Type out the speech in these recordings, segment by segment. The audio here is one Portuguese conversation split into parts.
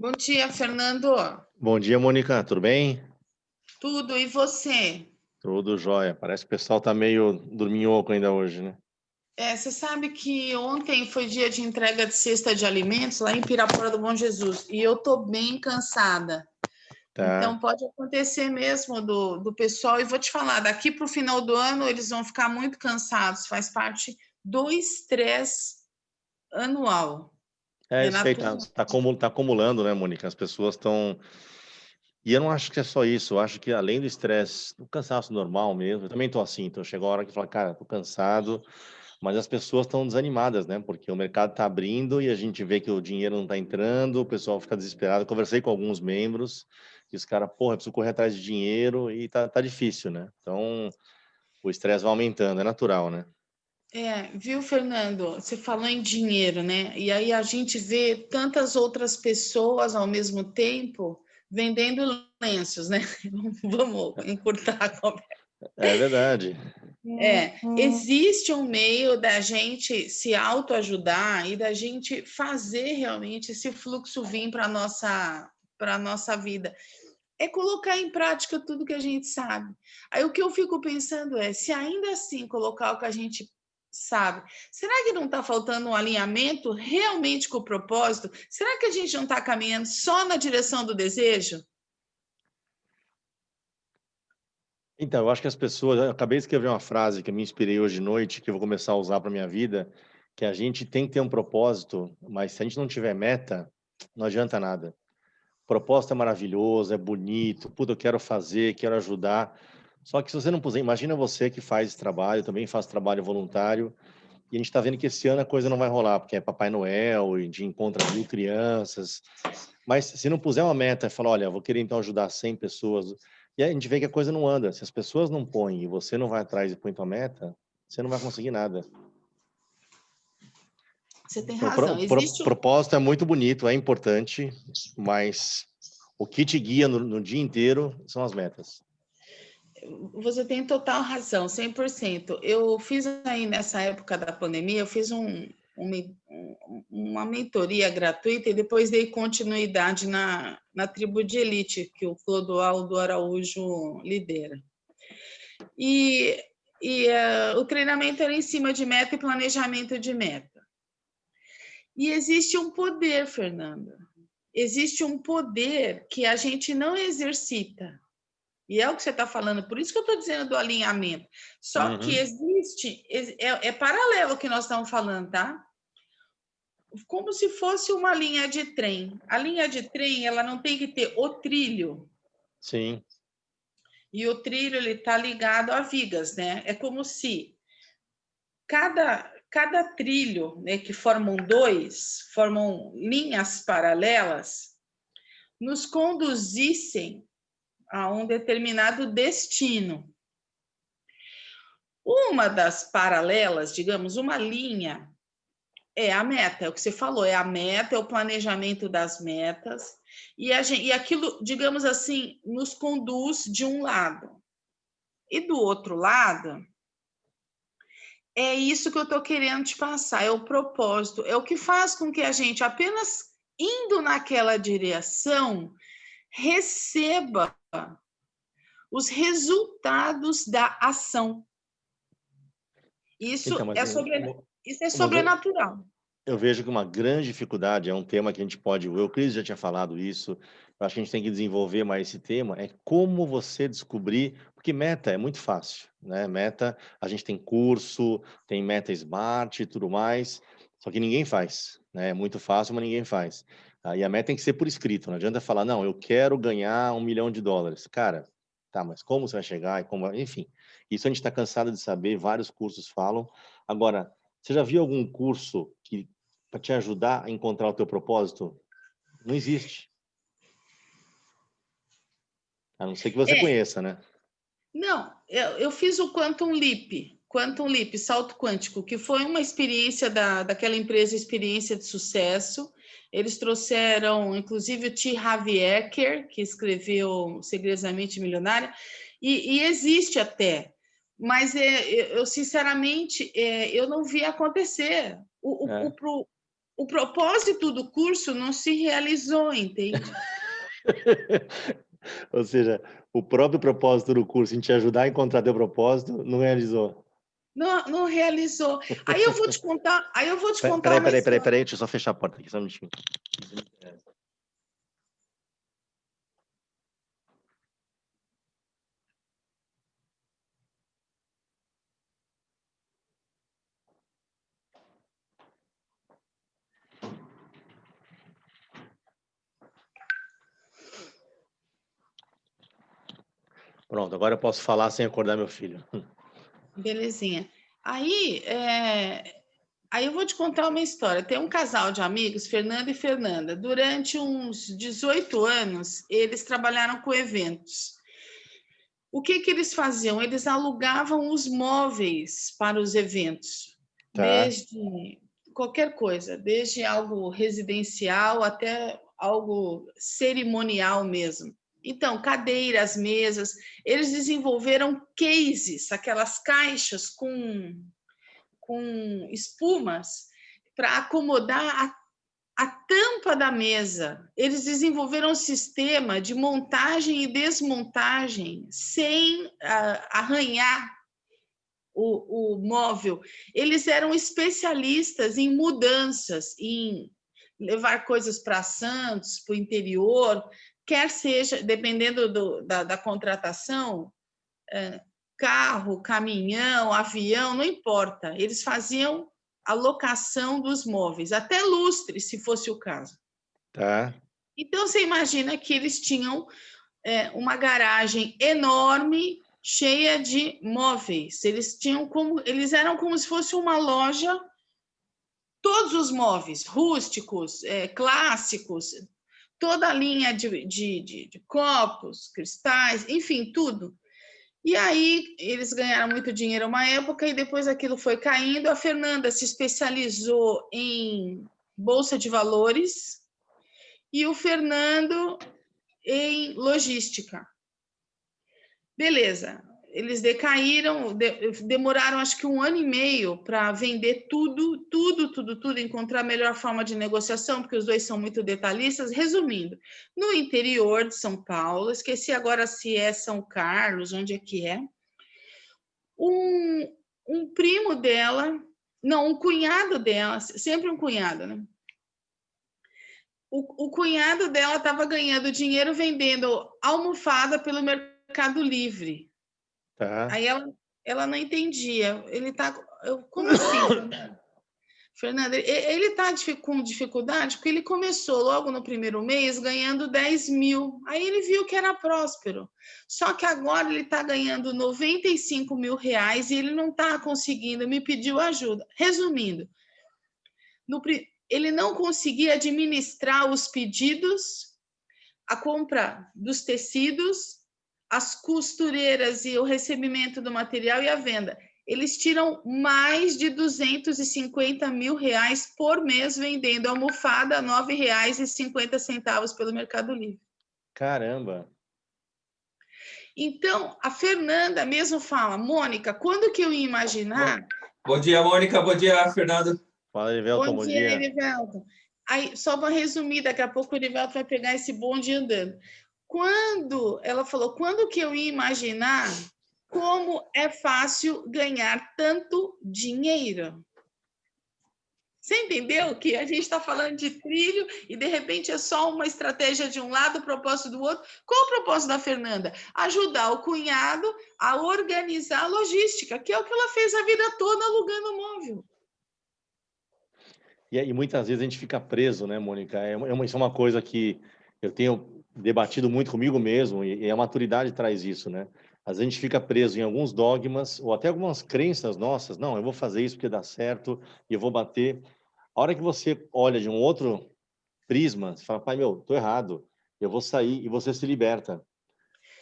Bom dia, Fernando. Bom dia, Mônica. Tudo bem? Tudo, e você? Tudo jóia. Parece que o pessoal tá meio dorminhoco ainda hoje, né? Você sabe que ontem foi dia de entrega de cesta de alimentos lá em Pirapora do Bom Jesus e eu tô bem cansada. Então Tá. pode acontecer mesmo do pessoal. E vou te falar, daqui para o final do ano eles vão ficar muito cansados. Faz parte do estresse anual. É É isso aí, natural. tá acumulando, né, Mônica? As pessoas estão. E eu não acho que é só isso. Eu acho que além do estresse, o cansaço normal mesmo, eu também tô assim. Então chegou a hora que fala, cara, tô cansado, mas as pessoas estão desanimadas, né? Porque o mercado tá abrindo e a gente vê que o dinheiro não tá entrando, o pessoal fica desesperado. Eu conversei com alguns membros e os caras, porra, eu preciso correr atrás de dinheiro e tá difícil, né? Então o estresse vai aumentando, é natural, né? Viu, Fernando? Você falou em dinheiro, né? E aí a gente vê tantas outras pessoas ao mesmo tempo vendendo lenços, né? Vamos encurtar a conversa. É verdade. Existe um meio da gente se autoajudar e da gente fazer realmente esse fluxo vir para a nossa vida. É colocar em prática tudo que a gente sabe. Aí o que eu fico pensando é, se ainda assim colocar o que a gente sabe, será que não está faltando um alinhamento realmente com o propósito? Será que a gente não está caminhando só na direção do desejo? Então, eu acho que as pessoas. Eu acabei de escrever uma frase que eu me inspirei hoje de noite, que eu vou começar a usar para minha vida, que a gente tem que ter um propósito, mas se a gente não tiver meta, não adianta nada. Propósito é maravilhoso, é bonito, puta, eu quero fazer, quero ajudar. Só que se você não puser, imagina você que faz esse trabalho, eu também faço trabalho voluntário, e a gente está vendo que esse ano a coisa não vai rolar, porque é Papai Noel, e a gente encontra 1.000 crianças. Mas se não puser uma meta e falar, olha, eu vou querer então ajudar 100 pessoas, e aí a gente vê que a coisa não anda. Se as pessoas não põem e você não vai atrás e põe tua meta, você não vai conseguir nada. Você tem Então, razão. propósito é muito bonito, é importante, mas o que te guia no dia inteiro são as metas. Você tem total razão, 100%. Eu fiz aí nessa época da pandemia, eu fiz uma mentoria gratuita e depois dei continuidade na tribo de elite que o Clodoaldo Araújo lidera. O treinamento era em cima de meta e planejamento de meta. E existe um poder, Fernanda. Existe um poder que a gente não exercita. E é o que você está falando, por isso que eu estou dizendo do alinhamento. Só que existe, é paralelo o que nós estamos falando, tá? Como se fosse uma linha de trem. A linha de trem, ela não tem que ter o trilho. Sim. E o trilho, ele está ligado a vigas, né? É como se cada trilho, né, que formam dois, formam linhas paralelas, nos conduzissem a um determinado destino. Uma das paralelas, digamos, uma linha, é a meta, é o que você falou, é a meta, é o planejamento das metas, e aquilo, digamos assim, nos conduz de um lado. E do outro lado, é isso que eu estou querendo te passar, é o propósito, é o que faz com que a gente, apenas indo naquela direção, receba os resultados da ação. Isso Então, mas é, isso é sobrenatural. eu vejo que uma grande dificuldade, é um tema que a gente pode, o Euclides já tinha falado isso, eu acho que a gente tem que desenvolver mais esse tema, é como você descobrir, porque meta é muito fácil, né? Meta, a gente tem curso, tem meta Smart e tudo mais, só que ninguém faz, né? É muito fácil, mas ninguém faz. E a meta tem que ser por escrito, não adianta falar, não, eu quero ganhar US$ 1 milhão. Cara, tá, mas como você vai chegar? E como... Enfim, isso a gente está cansado de saber, vários cursos falam. Agora, você já viu algum curso que para te ajudar a encontrar o teu propósito? Não existe. A não ser que você É, conheça, né? não, eu fiz o Quantum Leap, salto quântico, que foi uma experiência daquela empresa Experiência de Sucesso. Eles trouxeram, inclusive, o T. Harv Eker, que escreveu Segredos da Mente Milionária, e existe até, mas eu sinceramente eu não vi acontecer. É. o propósito do curso não se realizou, entende? Ou seja, o próprio propósito do curso em te ajudar a encontrar teu propósito não realizou. Não realizou. Aí eu vou te contar uma história. Peraí, deixa eu só fechar a porta aqui, só um minutinho. Pronto, agora eu posso falar sem acordar meu filho. Belezinha. Aí eu vou te contar uma história. Tem um casal de amigos, Fernando e Fernanda. Durante uns 18 anos, eles trabalharam com eventos. O que eles faziam? Eles alugavam os móveis para os eventos, Tá. desde qualquer coisa, desde algo residencial até algo cerimonial mesmo. Então, cadeiras, mesas, eles desenvolveram cases, aquelas caixas com espumas para acomodar a tampa da mesa. Eles desenvolveram um sistema de montagem e desmontagem sem arranhar o móvel. Eles eram especialistas em mudanças, em levar coisas para Santos, para o interior, quer seja, dependendo da contratação, carro, caminhão, avião, não importa. Eles faziam a locação dos móveis, até lustre, se fosse o caso. Tá. Então, você imagina que eles tinham uma garagem enorme, cheia de móveis. Eles eram como se fosse uma loja, todos os móveis, rústicos, clássicos, toda a linha de copos, cristais, enfim, tudo. E aí eles ganharam muito dinheiro uma época e depois aquilo foi caindo. A Fernanda se especializou em bolsa de valores e o Fernando em logística. Beleza, eles decaíram, demoraram acho que 1 ano e meio para vender tudo, encontrar a melhor forma de negociação, porque os dois são muito detalhistas. Resumindo, no interior de São Paulo, esqueci agora se é São Carlos, onde é que é, um primo dela, não, um cunhado dela, sempre um cunhado, né? O cunhado dela estava ganhando dinheiro vendendo almofada pelo Mercado Livre. Tá. Aí ela não entendia. Ele tá. Como assim, Fernanda? Ele está com dificuldade porque ele começou logo no primeiro mês ganhando 10 mil. Aí ele viu que era próspero. Só que agora ele está ganhando 95 mil reais e ele não está conseguindo. Me pediu ajuda. Resumindo, ele não conseguia administrar os pedidos, a compra dos tecidos, as costureiras e o recebimento do material e a venda. Eles tiram mais de 250 mil reais por mês vendendo almofada a R$ 9,50 pelo Mercado Livre. Caramba! Então, a Fernanda mesmo fala, Mônica, quando que eu ia imaginar... Bom dia, Mônica. Bom dia, Fernando. Fala, Erivelton, bom dia. Erivelton. Aí, só para resumir, daqui a pouco o Erivelton vai pegar esse bonde andando. Ela falou, quando que eu ia imaginar como é fácil ganhar tanto dinheiro? Você entendeu que a gente está falando de trilho e, de repente, é só uma estratégia de um lado, o propósito do outro? Qual o propósito da Fernanda? Ajudar o cunhado a organizar a logística, que é o que ela fez a vida toda alugando móvel. E muitas vezes a gente fica preso, né, Mônica? Isso é uma coisa que eu tenho debatido muito comigo mesmo, e a maturidade traz isso, né? Às vezes a gente fica preso em alguns dogmas, ou até algumas crenças nossas. Não, eu vou fazer isso porque dá certo, e eu vou bater. A hora que você olha de um outro prisma, você fala, pai, tô errado, eu vou sair, e você se liberta.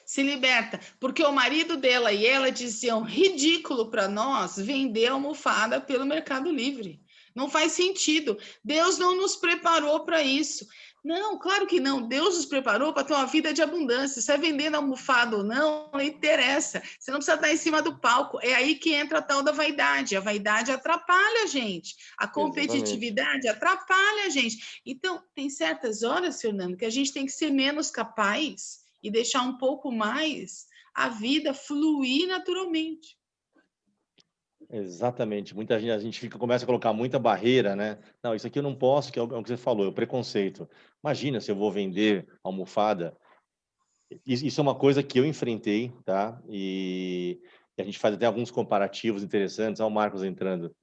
Se liberta, porque o marido dela e ela diziam, ridículo para nós vender almofada pelo Mercado Livre. Não faz sentido. Deus não nos preparou para isso. Não, claro que não. Deus nos preparou para ter uma vida de abundância. Se é vendendo almofada ou não interessa. Você não precisa estar em cima do palco. É aí que entra a tal da vaidade. A vaidade atrapalha a gente. A Exatamente. competitividade atrapalha a gente. Então, tem certas horas, Fernando, que a gente tem que ser menos capaz e deixar um pouco mais a vida fluir naturalmente. Exatamente. Muita gente, a gente começa a colocar muita barreira, né? Não, isso aqui eu não posso, que é o que você falou, é o preconceito. Imagina se eu vou vender almofada. Isso é uma coisa que eu enfrentei, tá? E a gente faz até alguns comparativos interessantes. Olha o Marcos entrando.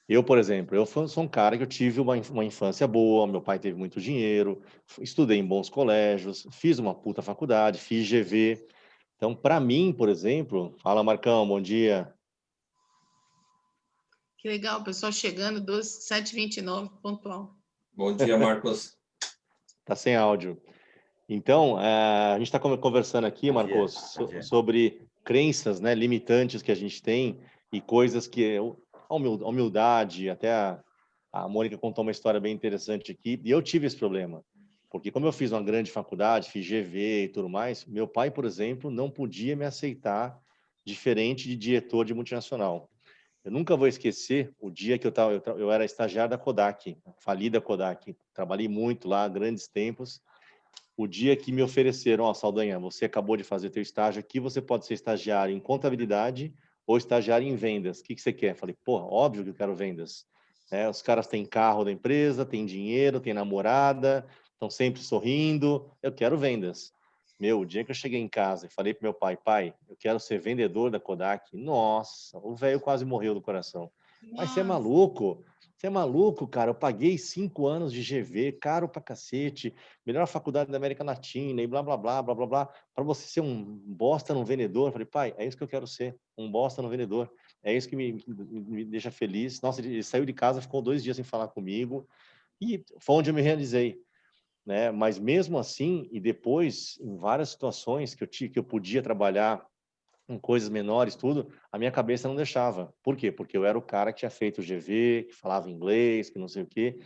Eu, por exemplo, sou um cara que eu tive uma infância boa, meu pai teve muito dinheiro, estudei em bons colégios, fiz uma puta faculdade, fiz GV. Então, para mim, por exemplo, fala Marcão, bom dia. Que legal, o pessoal chegando, 7h29, pontual. Bom dia, Marcos. Tá sem áudio. Então, a gente está conversando aqui, Marcos, sobre crenças, né, limitantes que a gente tem e coisas que a humildade, até a Mônica contou uma história bem interessante aqui, e eu tive esse problema, porque como eu fiz uma grande faculdade, fiz GV e tudo mais, meu pai, por exemplo, não podia me aceitar diferente de diretor de multinacional. Eu nunca vou esquecer o dia que eu era estagiário da Kodak, falida Kodak, trabalhei muito lá, grandes tempos. O dia que me ofereceram, ó, Saldanha, você acabou de fazer teu estágio aqui, você pode ser estagiário em contabilidade ou estagiário em vendas. O que você quer? Falei, pô, óbvio que eu quero vendas. Os caras têm carro da empresa, têm dinheiro, têm namorada, estão sempre sorrindo. Eu quero vendas. Meu, o dia que eu cheguei em casa e falei pro meu pai, pai, eu quero ser vendedor da Kodak. Nossa, o velho quase morreu do coração. Mas você é Nossa. maluco? Você é maluco, cara? Eu paguei 5 anos de GV, caro pra cacete, melhor faculdade da América Latina e blá, blá, blá, blá, blá, blá, para você ser um bosta no vendedor. Eu falei, pai, é isso que eu quero ser, um bosta no vendedor. É isso que me deixa feliz. Nossa, ele saiu de casa, ficou 2 dias sem falar comigo e foi onde eu me realizei, né? Mas mesmo assim, e depois, em várias situações que eu podia trabalhar em coisas menores, tudo, a minha cabeça não deixava. Por quê? Porque eu era o cara que tinha feito o GV, que falava inglês, que não sei o quê.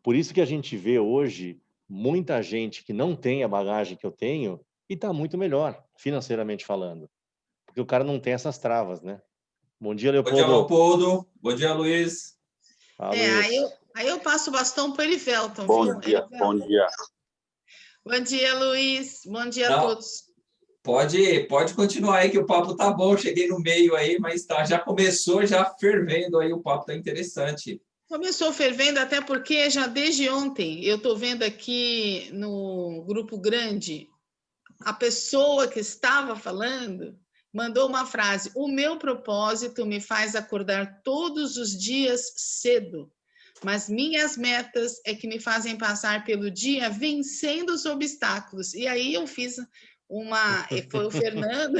Por isso que a gente vê hoje muita gente que não tem a bagagem que eu tenho e está muito melhor, financeiramente falando. Porque o cara não tem essas travas, né? Bom dia, Bom dia, Leopoldo. Leopoldo. Bom dia, Luiz. Fala, Aí eu, Luiz. aí eu passo o bastão para o Elivelton, Bom viu? dia, bom Elivelton. dia. Bom dia, Luiz. Bom dia a Não, todos. pode continuar aí que o papo tá bom. Cheguei no meio aí, mas tá, já começou já fervendo aí, o papo tá interessante. Começou fervendo, até porque já desde ontem eu estou vendo aqui no grupo grande a pessoa que estava falando mandou uma frase: o meu propósito me faz acordar todos os dias cedo, mas minhas metas é que me fazem passar pelo dia vencendo os obstáculos. E aí eu fiz foi o Fernando,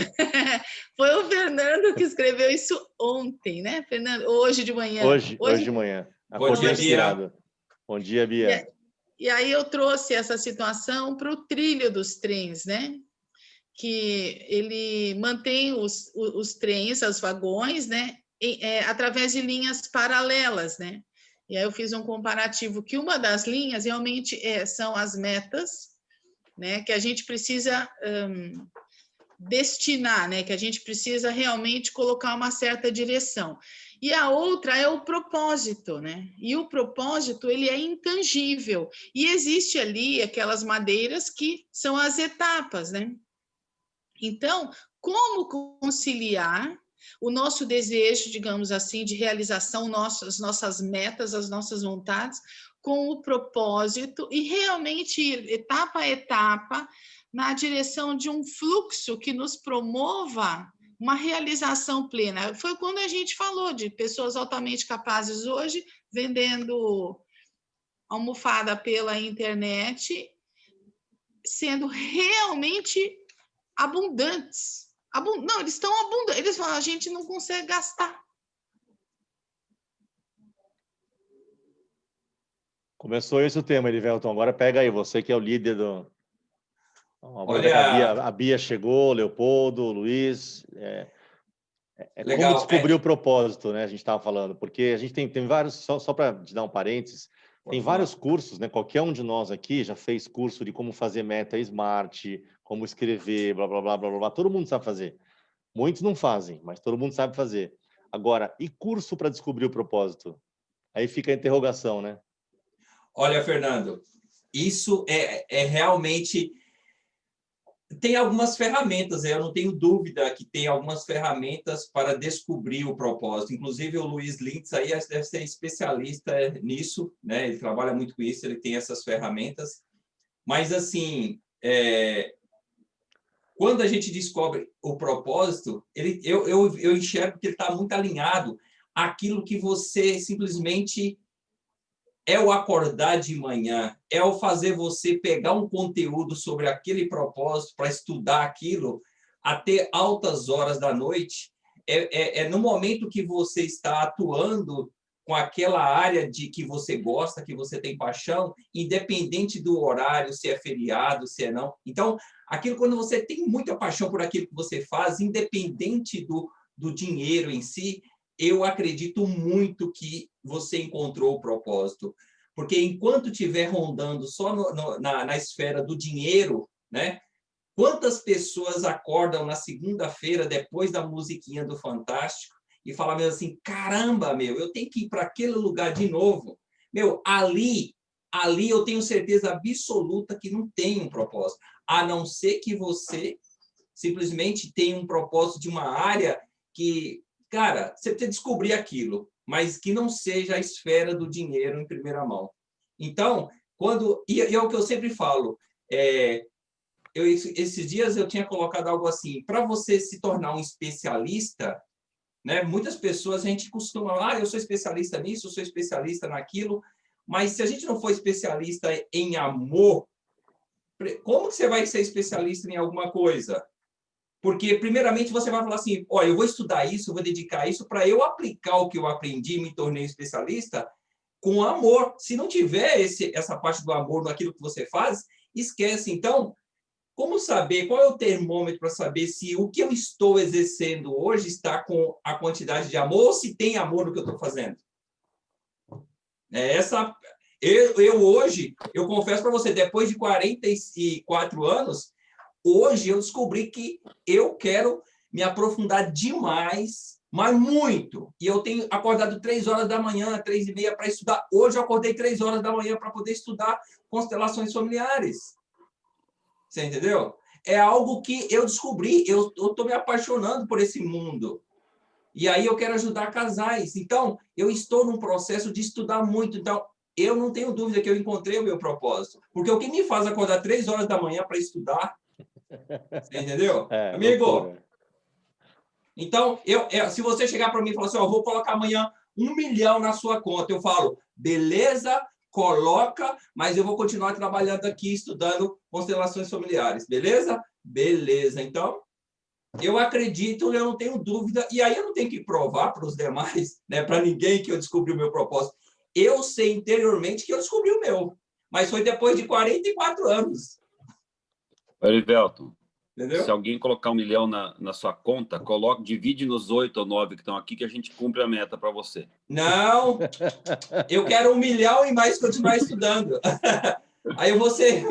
foi o Fernando que escreveu isso ontem, né, Fernando? Hoje de manhã. Hoje de manhã. Bom Acordei dia, Hoje. Bia. inspirado. Bom dia, E, Bia. e aí eu trouxe essa situação para o trilho dos trens, né? Que ele mantém os trens, os vagões, né, através de linhas paralelas, né? E aí eu fiz um comparativo que uma das linhas realmente são as metas, né, que a gente precisa destinar, né, que a gente precisa realmente colocar uma certa direção. E a outra é o propósito, né? E o propósito, ele é intangível. E existe ali aquelas madeiras que são as etapas, né? Então, como conciliar o nosso desejo, digamos assim, de realização, as nossas metas, as nossas vontades, com o propósito e realmente ir etapa a etapa na direção de um fluxo que nos promova uma realização plena. Foi quando a gente falou de pessoas altamente capazes hoje vendendo almofada pela internet, sendo realmente abundantes. Não, eles estão abundantes. Eles falam, a gente não consegue gastar. Começou esse o tema, Elivelton. Agora pega aí, você que é o líder do... Aproveita que Olha, a Bia chegou, Leopoldo, Luiz. Como legal. descobrir o propósito, né? A gente estava falando, porque a gente tem vários, só para te dar um parênteses, Tem vários cursos, né? Qualquer um de nós aqui já fez curso de como fazer meta smart, como escrever, blá, blá, blá, blá, blá, blá. Todo mundo sabe fazer. Muitos não fazem, mas todo mundo sabe fazer. Agora, e curso para descobrir o propósito? Aí fica a interrogação, né? Olha, Fernando, isso é realmente... Tem algumas ferramentas, eu não tenho dúvida que tem algumas ferramentas para descobrir o propósito. Inclusive, o Luiz Lintz aí deve ser especialista nisso, né? Ele trabalha muito com isso, ele tem essas ferramentas. Mas, assim, quando a gente descobre o propósito, eu enxergo que ele está muito alinhado àquilo que você simplesmente... É o acordar de manhã, é o fazer você pegar um conteúdo sobre aquele propósito para estudar aquilo até altas horas da noite. É no momento que você está atuando com aquela área de que você gosta, que você tem paixão, independente do horário, se é feriado, se é não. Então, aquilo quando você tem muita paixão por aquilo que você faz, independente do dinheiro em si, eu acredito muito que você encontrou o propósito. Porque enquanto estiver rondando só na esfera do dinheiro, né? Quantas pessoas acordam na segunda-feira, depois da musiquinha do Fantástico, e falam mesmo assim, caramba, meu, eu tenho que ir para aquele lugar de novo. Meu, ali eu tenho certeza absoluta que não tem um propósito. A não ser que você simplesmente tenha um propósito de uma área que... Cara, você precisa descobrir aquilo, mas que não seja a esfera do dinheiro em primeira mão. Então, e é o que eu sempre falo, esses dias eu tinha colocado algo assim, para você se tornar um especialista, né? Muitas pessoas, a gente costuma, eu sou especialista nisso, eu sou especialista naquilo, mas se a gente não for especialista em amor, como que você vai ser especialista em alguma coisa? Porque, primeiramente, você vai falar assim, olha, eu vou estudar isso, eu vou dedicar isso para eu aplicar o que eu aprendi, me tornei especialista, com amor. Se não tiver essa parte do amor naquilo que você faz, esquece. Então, como saber, qual é o termômetro para saber se o que eu estou exercendo hoje está com a quantidade de amor ou se tem amor no que eu estou fazendo? Eu hoje, eu confesso para você, depois de 44 anos, hoje eu descobri que eu quero me aprofundar demais, mas muito. E eu tenho acordado 3 horas da manhã, 3h30 para estudar. Hoje eu acordei 3 horas da manhã para poder estudar constelações familiares. Você entendeu? É algo que eu descobri, eu estou me apaixonando por esse mundo. E aí eu quero ajudar casais. Então, eu estou num processo de estudar muito. Então, eu não tenho dúvida que eu encontrei o meu propósito. Porque o que me faz acordar 3 horas da manhã para estudar, você entendeu? Amigo, loucura. Então, se você chegar para mim e falar assim, vou colocar amanhã 1 milhão na sua conta, eu falo, beleza, coloca, mas eu vou continuar trabalhando aqui, estudando constelações familiares, beleza? Beleza. Então, eu acredito, eu não tenho dúvida, e aí eu não tenho que provar para os demais, né, para ninguém que eu descobri o meu propósito. Eu sei interiormente que eu descobri o meu, mas foi depois de 44 anos. Erivelton, entendeu? Se alguém colocar 1 milhão na sua conta, divide nos 8 ou 9 que estão aqui, que a gente cumpre a meta para você. Não, eu quero 1 milhão e mais continuar estudando. Aí eu vou ser...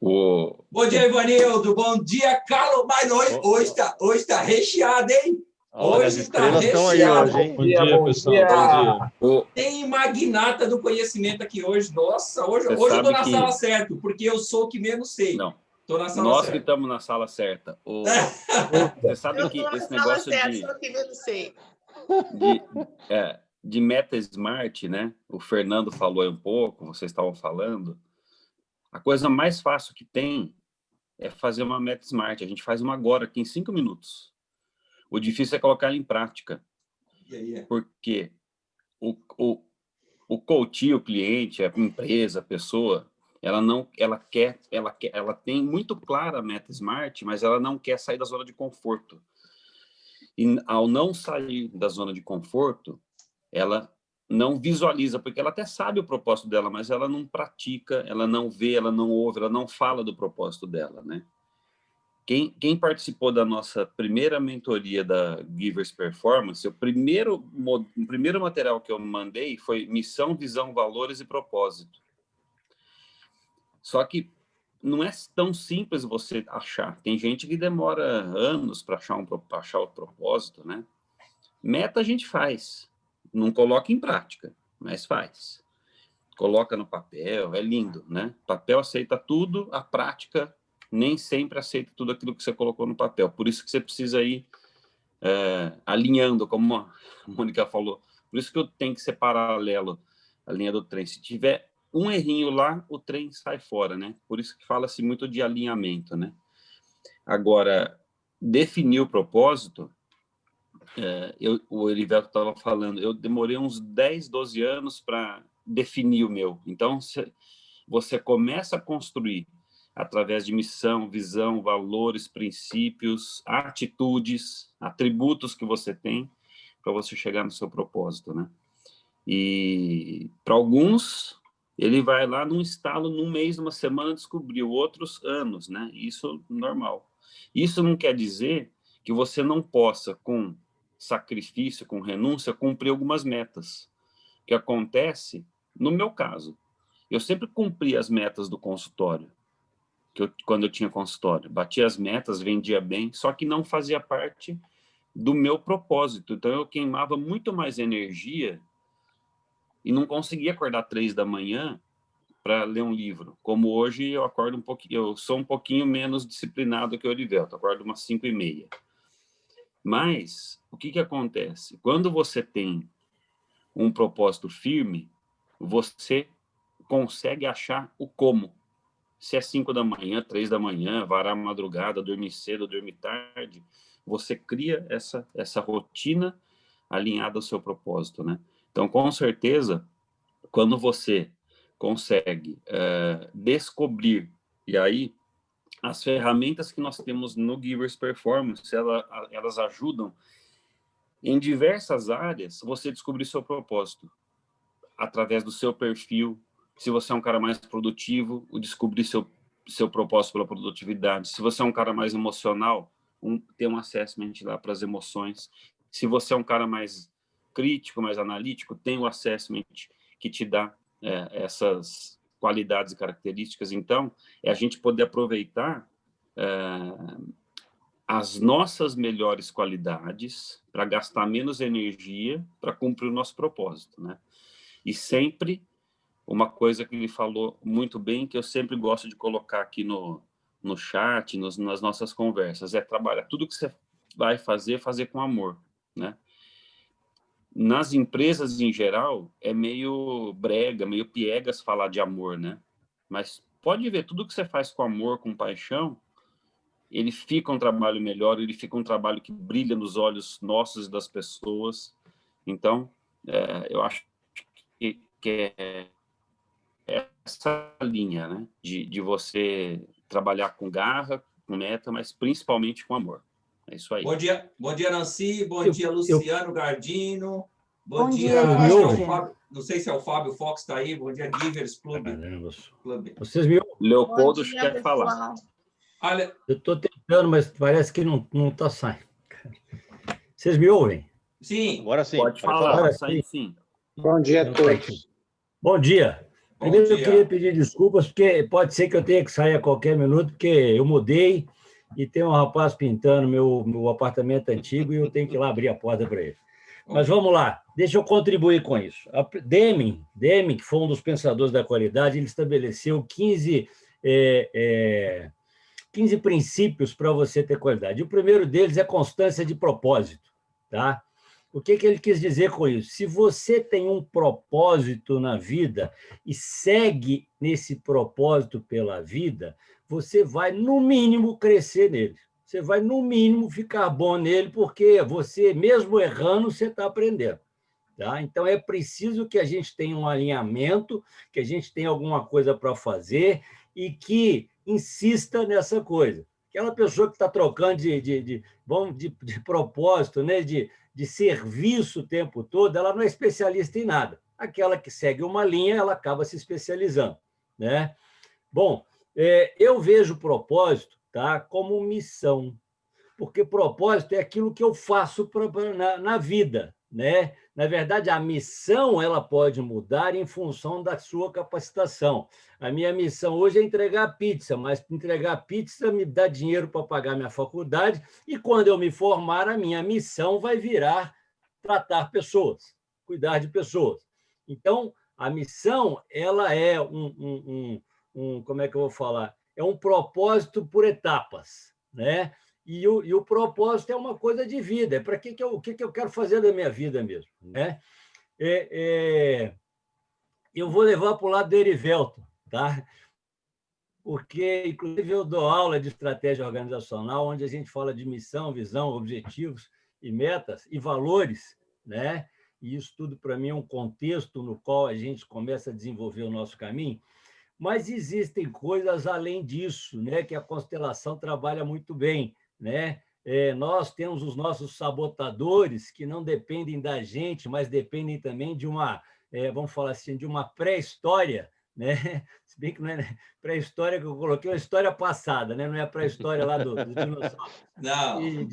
Bom dia, Ivanildo. Bom dia, Carlos. Mas hoje tá recheado, hein? Olha, hoje está recheado. Aí hoje, hein? Bom dia, pessoal. Bom dia. Tem magnata do conhecimento aqui hoje. Nossa, hoje eu estou na sala certa, porque eu sou o que menos sei. Não. Estou na sala Nós certa. que estamos na sala certa. Você sabe que esse negócio de meta smart, né? O Fernando falou um pouco, vocês estavam falando. A coisa mais fácil que tem é fazer uma meta smart. A gente faz uma agora, aqui em 5 minutos. O difícil é colocar ela em prática. Porque o coach, o cliente, a empresa, a pessoa, ela tem muito clara a meta smart, mas ela não quer sair da zona de conforto. E ao não sair da zona de conforto, ela não visualiza, porque ela até sabe o propósito dela, mas ela não pratica, ela não vê, ela não ouve, ela não fala do propósito dela, né? Quem participou da nossa primeira mentoria da Givers Performance, o primeiro material que eu mandei foi missão, visão, valores e propósito. Só que não é tão simples você achar. Tem gente que demora anos para achar o propósito, né? Meta a gente faz, não coloca em prática, mas faz. Coloca no papel, é lindo, né? Papel aceita tudo, a prática nem sempre aceita tudo aquilo que você colocou no papel. Por isso que você precisa ir alinhando, como a Mônica falou. Por isso que eu tenho que ser paralelo a linha do trem. Se tiver um errinho lá, o trem sai fora, né? Por isso que fala-se muito de alinhamento, né? Agora, definir o propósito, o Erivelto estava falando, eu demorei uns 10, 12 anos para definir o meu. Então, você começa a construir através de missão, visão, valores, princípios, atitudes, atributos que você tem para você chegar no seu propósito, né? E para alguns, ele vai lá num estalo, num mês, numa semana, descobriu, outros anos, né? Isso é normal. Isso não quer dizer que você não possa, com sacrifício, com renúncia, cumprir algumas metas. O que acontece, no meu caso, eu sempre cumpri as metas do consultório, quando eu tinha consultório. Batia as metas, vendia bem, só que não fazia parte do meu propósito. Então, eu queimava muito mais energia e não conseguia acordar 3 da manhã para ler um livro. Como hoje, eu acordo eu sou um pouquinho menos disciplinado que o Erivelto, acordo umas 5h30. Mas, o que acontece? Quando você tem um propósito firme, você consegue achar o como. Se é 5 da manhã, 3 da manhã, varar a madrugada, dormir cedo, dormir tarde, você cria essa rotina alinhada ao seu propósito, né? Então, com certeza, quando você consegue descobrir, e aí as ferramentas que nós temos no Givers Performance, elas ajudam em diversas áreas você descobrir seu propósito, através do seu perfil. Se você é um cara mais produtivo, descobrir seu propósito pela produtividade. Se você é um cara mais emocional, ter um assessment lá para as emoções. Se você é um cara mais crítico, mais analítico, tem o assessment que te dá essas qualidades e características. Então, é a gente poder aproveitar as nossas melhores qualidades para gastar menos energia para cumprir o nosso propósito, né? E sempre uma coisa que ele falou muito bem, que eu sempre gosto de colocar aqui no chat, nas nossas conversas, é trabalhar tudo que você vai fazer com amor, né? Nas empresas, em geral, é meio brega, meio piegas falar de amor, né? Mas pode ver, tudo que você faz com amor, com paixão, ele fica um trabalho melhor, ele fica um trabalho que brilha nos olhos nossos e das pessoas. Então, eu acho que é essa linha, né? De você trabalhar com garra, com meta, mas principalmente com amor. É isso aí. Bom dia, Nancy. Bom dia, Luciano Gardino. Bom dia, dia. Fábio, não sei se é o Fábio Fox está aí. Bom dia, Givers Club. Vocês me ouvem? Leopoldo quer falar. Olha, eu estou tentando, mas parece que não está saindo. Vocês me ouvem? Sim. Agora sim. Pode falar, sim. Bom dia a todos. Bom dia. Primeiro, eu queria pedir desculpas, porque pode ser que eu tenha que sair a qualquer minuto, porque eu mudei e tem um rapaz pintando meu apartamento antigo e eu tenho que ir lá abrir a porta para ele. Mas vamos lá, deixa eu contribuir com isso. Deming, que foi um dos pensadores da qualidade, ele estabeleceu 15 princípios para você ter qualidade. O primeiro deles é constância de propósito, tá? O que ele quis dizer com isso? Se você tem um propósito na vida e segue nesse propósito pela vida, você vai, no mínimo, crescer nele. Você vai, no mínimo, ficar bom nele, porque você, mesmo errando, você está aprendendo. Tá? Então, é preciso que a gente tenha um alinhamento, que a gente tenha alguma coisa para fazer e que insista nessa coisa. Aquela pessoa que está trocando de propósito, né? de serviço o tempo todo, ela não é especialista em nada. Aquela que segue uma linha, ela acaba se especializando, né? Bom, eu vejo o propósito tá? Como missão, porque propósito é aquilo que eu faço na vida, né? Na verdade, a missão ela pode mudar em função da sua capacitação. A minha missão hoje é entregar pizza, mas entregar pizza me dá dinheiro para pagar minha faculdade, e quando eu me formar, a minha missão vai virar tratar pessoas, cuidar de pessoas. Então, a missão ela é como é que eu vou falar? É um propósito por etapas, né? E o propósito é uma coisa de vida, é para que eu quero fazer da minha vida mesmo, né? Eu vou levar para o lado do Erivelto, tá? Porque, inclusive, eu dou aula de estratégia organizacional, onde a gente fala de missão, visão, objetivos e metas e valores, né? E isso tudo, para mim, é um contexto no qual a gente começa a desenvolver o nosso caminho. Mas existem coisas além disso, né? Que a constelação trabalha muito bem, né? Nós temos os nossos sabotadores, que não dependem da gente, mas dependem também de uma, vamos falar assim, de uma pré-história, né? Se bem que não é pré-história que eu coloquei, uma história passada, né? Não é a pré-história lá do dinossauro. Não. E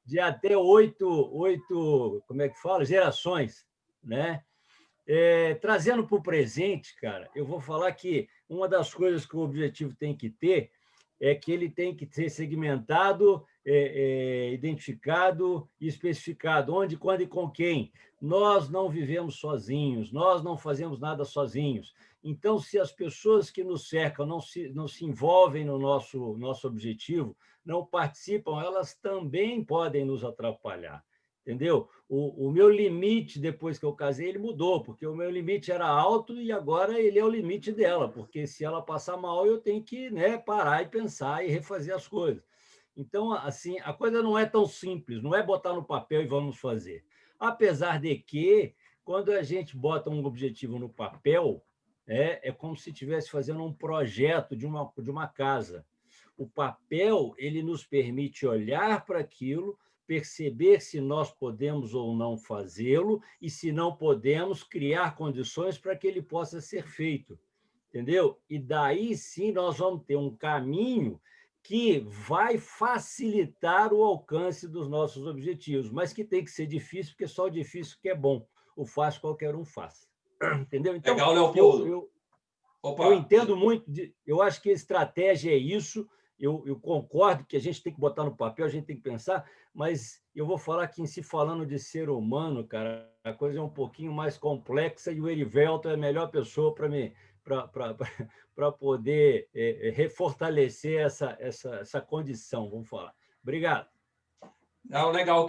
de até oito, como é que fala? Gerações, né? Trazendo para o presente, cara, eu vou falar que uma das coisas que o objetivo tem que ter é que ele tem que ser segmentado, identificado e especificado. Onde, quando e com quem. Nós não vivemos sozinhos, nós não fazemos nada sozinhos. Então, se as pessoas que nos cercam não se envolvem no nosso objetivo, não participam, elas também podem nos atrapalhar. Entendeu? O meu limite, depois que eu casei, ele mudou, porque o meu limite era alto e agora ele é o limite dela, porque se ela passar mal, eu tenho que, né, parar e pensar e refazer as coisas. Então, assim, a coisa não é tão simples, não é botar no papel e vamos fazer. Apesar de que, quando a gente bota um objetivo no papel, é como se estivesse fazendo um projeto de uma casa. O papel, ele nos permite olhar para aquilo, perceber se nós podemos ou não fazê-lo e, se não podemos, criar condições para que ele possa ser feito. Entendeu? E daí sim nós vamos ter um caminho que vai facilitar o alcance dos nossos objetivos, mas que tem que ser difícil, porque só o difícil que é bom. O fácil qualquer um faz. Entendeu? Então, legal, Leopoldo. Eu entendo muito, eu acho que a estratégia é isso. Eu concordo que a gente tem que botar no papel, a gente tem que pensar, mas eu vou falar que, em se falando de ser humano, cara, a coisa é um pouquinho mais complexa e o Erivelto é a melhor pessoa para poder refortalecer essa condição, vamos falar. Obrigado. Não, legal,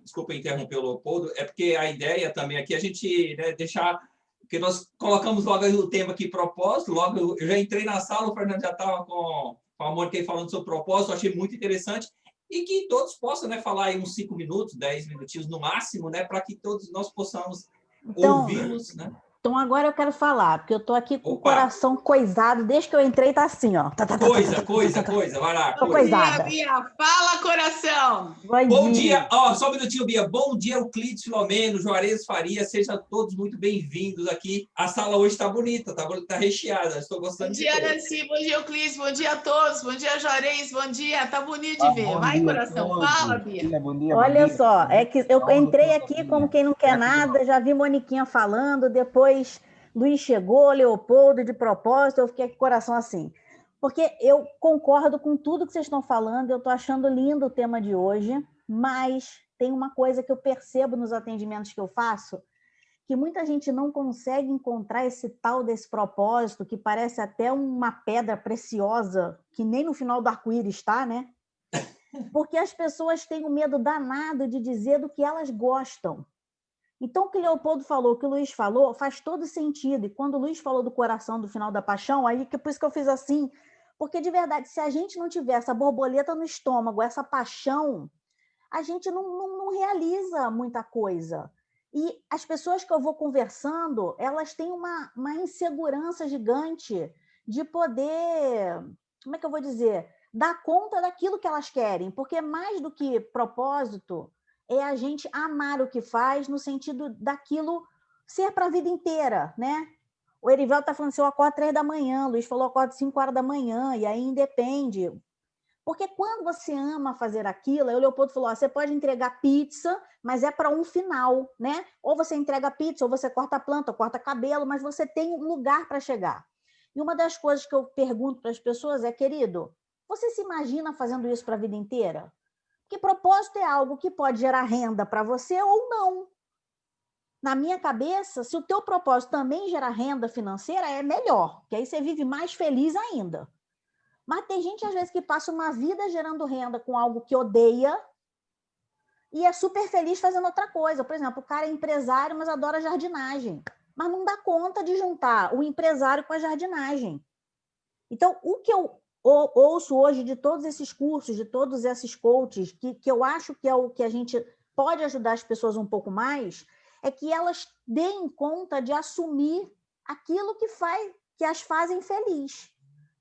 desculpa interromper o Leopoldo, é porque a ideia também aqui é a gente, né, deixar, porque nós colocamos logo o tema aqui, propósito, logo eu já entrei na sala, o Fernando já estava com a Mônica aí falando sobre propósito, eu achei muito interessante, e que todos possam, né, falar aí uns 5 minutos, 10 minutinhos no máximo, né, para que todos nós possamos ouvi-los, né? Então, agora eu quero falar, porque eu estou aqui com o coração coisado, desde que eu entrei, está assim, ó. Coisa, vai lá. Bia, fala, coração! Bom dia, só um minutinho, Bia. Bom dia, Euclides Filomeno, Juarez Faria, sejam todos muito bem-vindos aqui. A sala hoje está bonita, tá recheada, estou gostando de todos. Bom dia, Nancy, bom dia, Euclides, bom dia a todos, bom dia, Juarez, bom dia, tá bonito de ver. Vai, coração, fala, Bia. Bom dia, olha só, é que eu entrei aqui como quem não quer nada, já vi Moniquinha falando, depois Luiz chegou, Leopoldo de propósito, eu fiquei com o coração assim. Porque eu concordo com tudo que vocês estão falando, eu estou achando lindo o tema de hoje, mas tem uma coisa que eu percebo nos atendimentos que eu faço, que muita gente não consegue encontrar esse tal desse propósito, que parece até uma pedra preciosa, que nem no final do arco-íris está, né? Porque as pessoas têm um medo danado de dizer do que elas gostam. Então, o que o Leopoldo falou, o que o Luiz falou, faz todo sentido. E quando o Luiz falou do coração, do final da paixão, aí por isso que eu fiz assim. Porque, de verdade, se a gente não tiver essa borboleta no estômago, essa paixão, a gente não realiza muita coisa. E as pessoas que eu vou conversando, elas têm uma insegurança gigante de poder, como é que eu vou dizer, dar conta daquilo que elas querem. Porque mais do que propósito, é a gente amar o que faz no sentido daquilo ser para a vida inteira, né? O Erivelto está falando assim, eu acordo 3 da manhã, o Luiz falou, eu acordo 5 horas da manhã, e aí independe. Porque quando você ama fazer aquilo, aí o Leopoldo falou, ó, você pode entregar pizza, mas é para um final, né? Ou você entrega pizza, ou você corta planta, ou corta cabelo, mas você tem um lugar para chegar. E uma das coisas que eu pergunto para as pessoas é, querido, você se imagina fazendo isso para a vida inteira? Porque propósito é algo que pode gerar renda para você ou não. Na minha cabeça, se o teu propósito também gerar renda financeira, é melhor, que aí você vive mais feliz ainda. Mas tem gente, às vezes, que passa uma vida gerando renda com algo que odeia e é super feliz fazendo outra coisa. Por exemplo, o cara é empresário, mas adora jardinagem. Mas não dá conta de juntar o empresário com a jardinagem. Então, o que eu ouço hoje de todos esses cursos, de todos esses coaches, que eu acho que é o que a gente pode ajudar as pessoas um pouco mais, é que elas deem conta de assumir aquilo que as fazem feliz.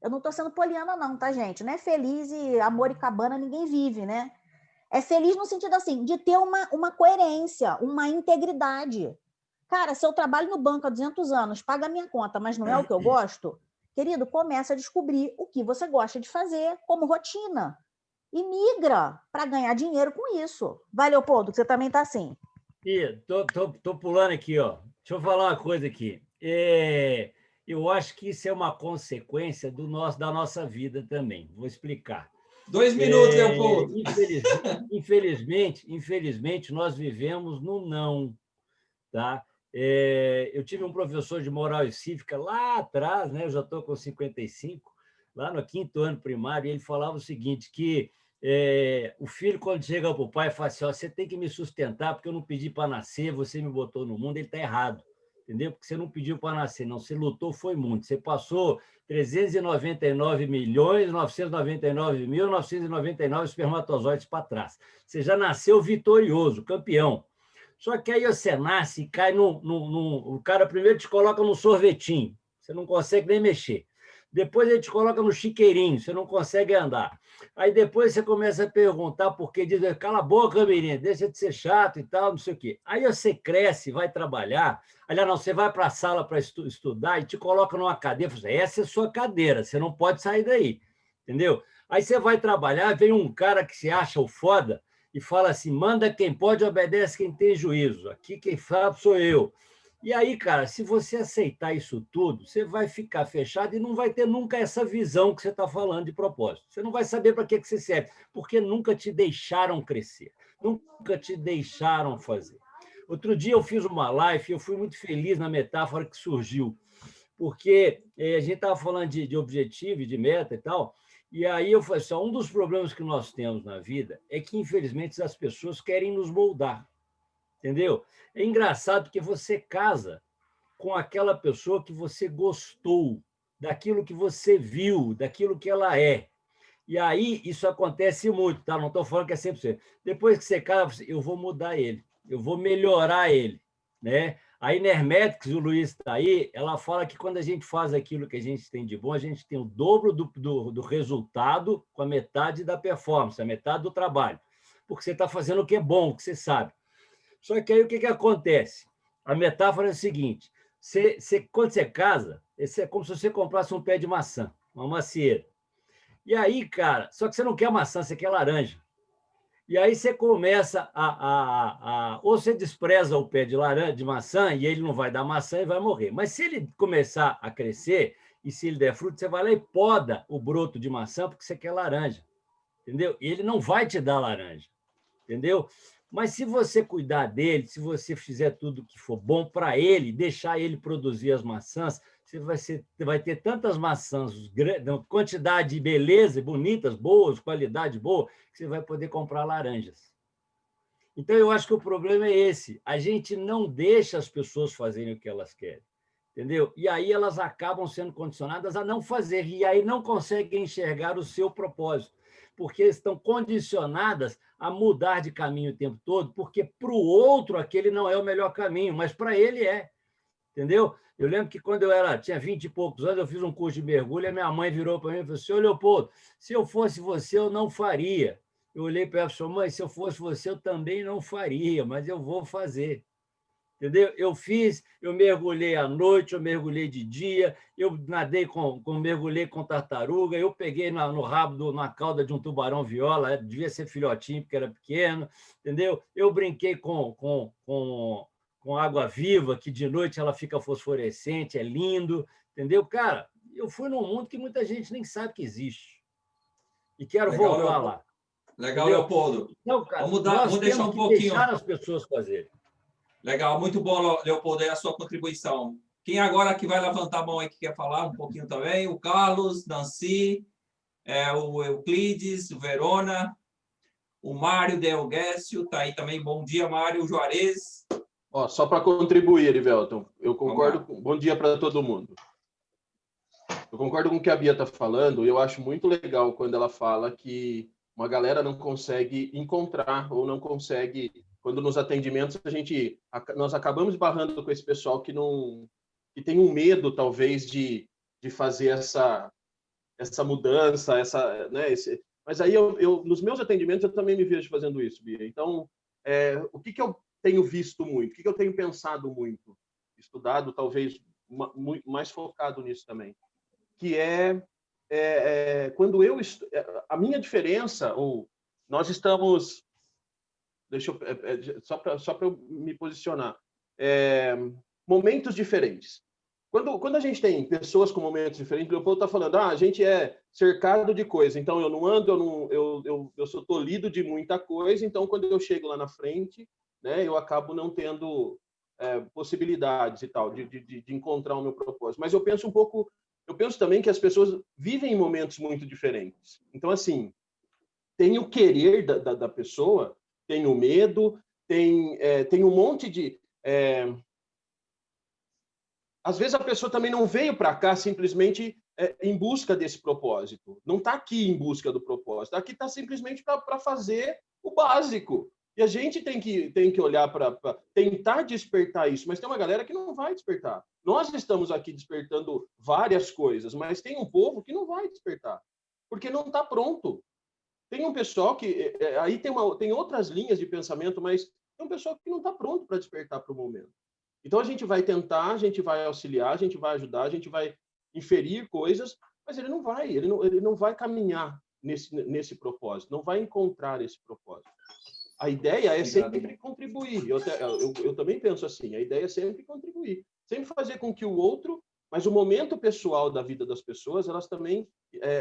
Eu não estou sendo poliana não, tá, gente? Não é feliz e amor e cabana ninguém vive, né? É feliz no sentido assim, de ter uma coerência, uma integridade. Cara, se eu trabalho no banco há 200 anos, paga a minha conta, mas não é o que eu gosto, querido, começa a descobrir o que você gosta de fazer como rotina. E migra para ganhar dinheiro com isso. Vai, Leopoldo, que você também está assim. Tô pulando aqui, ó. Deixa eu falar uma coisa aqui. Eu acho que isso é uma consequência da nossa vida também. Vou explicar. 2 minutos, Leopoldo. Infelizmente, nós vivemos no não, tá? Eu tive um professor de moral e cívica lá atrás, né? Eu já estou com 55, lá no 5º ano primário, e ele falava o seguinte, que o filho, quando chega para o pai, fala assim, ó, você tem que me sustentar, porque eu não pedi para nascer, você me botou no mundo, ele está errado, entendeu? Porque você não pediu para nascer, não, você lutou, foi muito, você passou 399.999.999 espermatozoides para trás, você já nasceu vitorioso, campeão. Só que aí você nasce e cai o cara primeiro te coloca no sorvetinho, você não consegue nem mexer. Depois ele te coloca no chiqueirinho, você não consegue andar. Aí depois você começa a perguntar porque diz, cala a boca, menina, deixa de ser chato e tal, não sei o quê. Aí você cresce, vai trabalhar, aliás, não, você vai para a sala para estudar e te coloca numa cadeira, você, essa é a sua cadeira, você não pode sair daí, entendeu? Aí você vai trabalhar, vem um cara que se acha o foda e fala assim, manda quem pode, obedece quem tem juízo, aqui quem fala sou eu. E aí, cara, se você aceitar isso tudo, você vai ficar fechado e não vai ter nunca essa visão que você está falando de propósito. Você não vai saber para que você serve, porque nunca te deixaram crescer, nunca te deixaram fazer. Outro dia eu fiz uma live e eu fui muito feliz na metáfora que surgiu, porque a gente estava falando de objetivo e de meta e tal, e aí eu falei assim, um dos problemas que nós temos na vida é que, infelizmente, as pessoas querem nos moldar. Entendeu? É engraçado que você casa com aquela pessoa que você gostou, daquilo que você viu, daquilo que ela é. E aí isso acontece muito, tá? Não estou falando que é 100%. Depois que você casa, eu vou mudar ele, eu vou melhorar ele, né? A Inermetics, o Luiz está aí, ela fala que quando a gente faz aquilo que a gente tem de bom, a gente tem o dobro do resultado com a metade da performance, a metade do trabalho. Porque você está fazendo o que é bom, o que você sabe. Só que aí o que acontece? A metáfora é a seguinte, quando você casa, é como se você comprasse um pé de maçã, uma macieira. E aí, cara, só que você não quer maçã, você quer laranja. E aí você começa ou você despreza o pé de laranja, de maçã, e ele não vai dar maçã e vai morrer. Mas se ele começar a crescer, e se ele der fruto, você vai lá e poda o broto de maçã, porque você quer laranja. Entendeu? E ele não vai te dar laranja. Entendeu? Mas se você cuidar dele, se você fizer tudo que for bom para ele, deixar ele produzir as maçãs, você vai ter tantas maçãs, quantidade de beleza, bonitas, boas, qualidade boa, que você vai poder comprar laranjas. Então, eu acho que o problema é esse. A gente não deixa as pessoas fazerem o que elas querem. Entendeu? E aí elas acabam sendo condicionadas a não fazer, e aí não conseguem enxergar o seu propósito, porque estão condicionadas a mudar de caminho o tempo todo, porque para o outro aquele não é o melhor caminho, mas para ele é. Entendeu? Eu lembro que quando tinha 20 e poucos anos, eu fiz um curso de mergulho, e a minha mãe virou para mim e falou assim, ô Leopoldo, se eu fosse você, eu não faria. Eu olhei para ela e falei, mãe, se eu fosse você, eu também não faria, mas eu vou fazer. entendeu? Eu mergulhei à noite, eu mergulhei de dia, eu nadei mergulhei com tartaruga, eu peguei no rabo, na cauda de um tubarão viola, devia ser filhotinho, porque era pequeno, entendeu? Eu brinquei com água viva, que de noite ela fica fosforescente, é lindo, entendeu? Cara, eu fui num mundo que muita gente nem sabe que existe. E quero Legal, voltar Leopoldo. lá. Legal, Entendeu? Leopoldo. Não, cara, Vamos nós deixar temos um que pouquinho. deixar as pessoas fazerem. Legal, muito bom, Leopoldo, é a sua contribuição. Quem agora que vai levantar a mão aí que quer falar um pouquinho também? O Carlos, Nancy, o Euclides, o Verona, o Mário Delguécio, tá aí também. Bom dia, Mário Juarez. Ó, só para contribuir, Erivelton, eu concordo. Vamos lá. Bom dia para todo mundo. Eu concordo com o que a Bia está falando, e eu acho muito legal quando ela fala que uma galera não consegue encontrar ou não consegue, quando nos atendimentos nós acabamos barrando com esse pessoal que tem um medo talvez de fazer essa mudança, né, mas aí nos meus atendimentos eu também me vejo fazendo isso, Bia. Então, o que eu tenho visto muito, o que eu tenho pensado muito, estudado talvez mais focado nisso também, que quando a minha diferença, ou nós estamos, só para eu me posicionar, momentos diferentes. Quando a gente tem pessoas com momentos diferentes, o Leopoldo está falando, a gente é cercado de coisa, então eu não ando, eu sou tolhido de muita coisa, então quando eu chego lá na frente, né, eu acabo não tendo possibilidades e tal, de encontrar o meu propósito. Mas eu penso também que as pessoas vivem em momentos muito diferentes. Então, assim, tem o querer da pessoa, tem o medo, tem um monte de... Às vezes a pessoa também não veio para cá simplesmente em busca desse propósito. Não está aqui em busca do propósito. Aqui está simplesmente para fazer o básico. E a gente tem que olhar para tentar despertar isso. Mas tem uma galera que não vai despertar. Nós estamos aqui despertando várias coisas, mas tem um povo que não vai despertar, porque não está pronto. Tem um pessoal que... aí tem outras linhas de pensamento, mas tem um pessoal que não está pronto para despertar para o momento. Então, a gente vai tentar, a gente vai auxiliar, a gente vai ajudar, a gente vai inferir coisas, mas ele não vai caminhar nesse propósito, não vai encontrar esse propósito. A ideia é sempre contribuir. Eu também penso assim, a ideia é sempre contribuir. Sempre fazer com que o outro... Mas o momento pessoal da vida das pessoas, elas também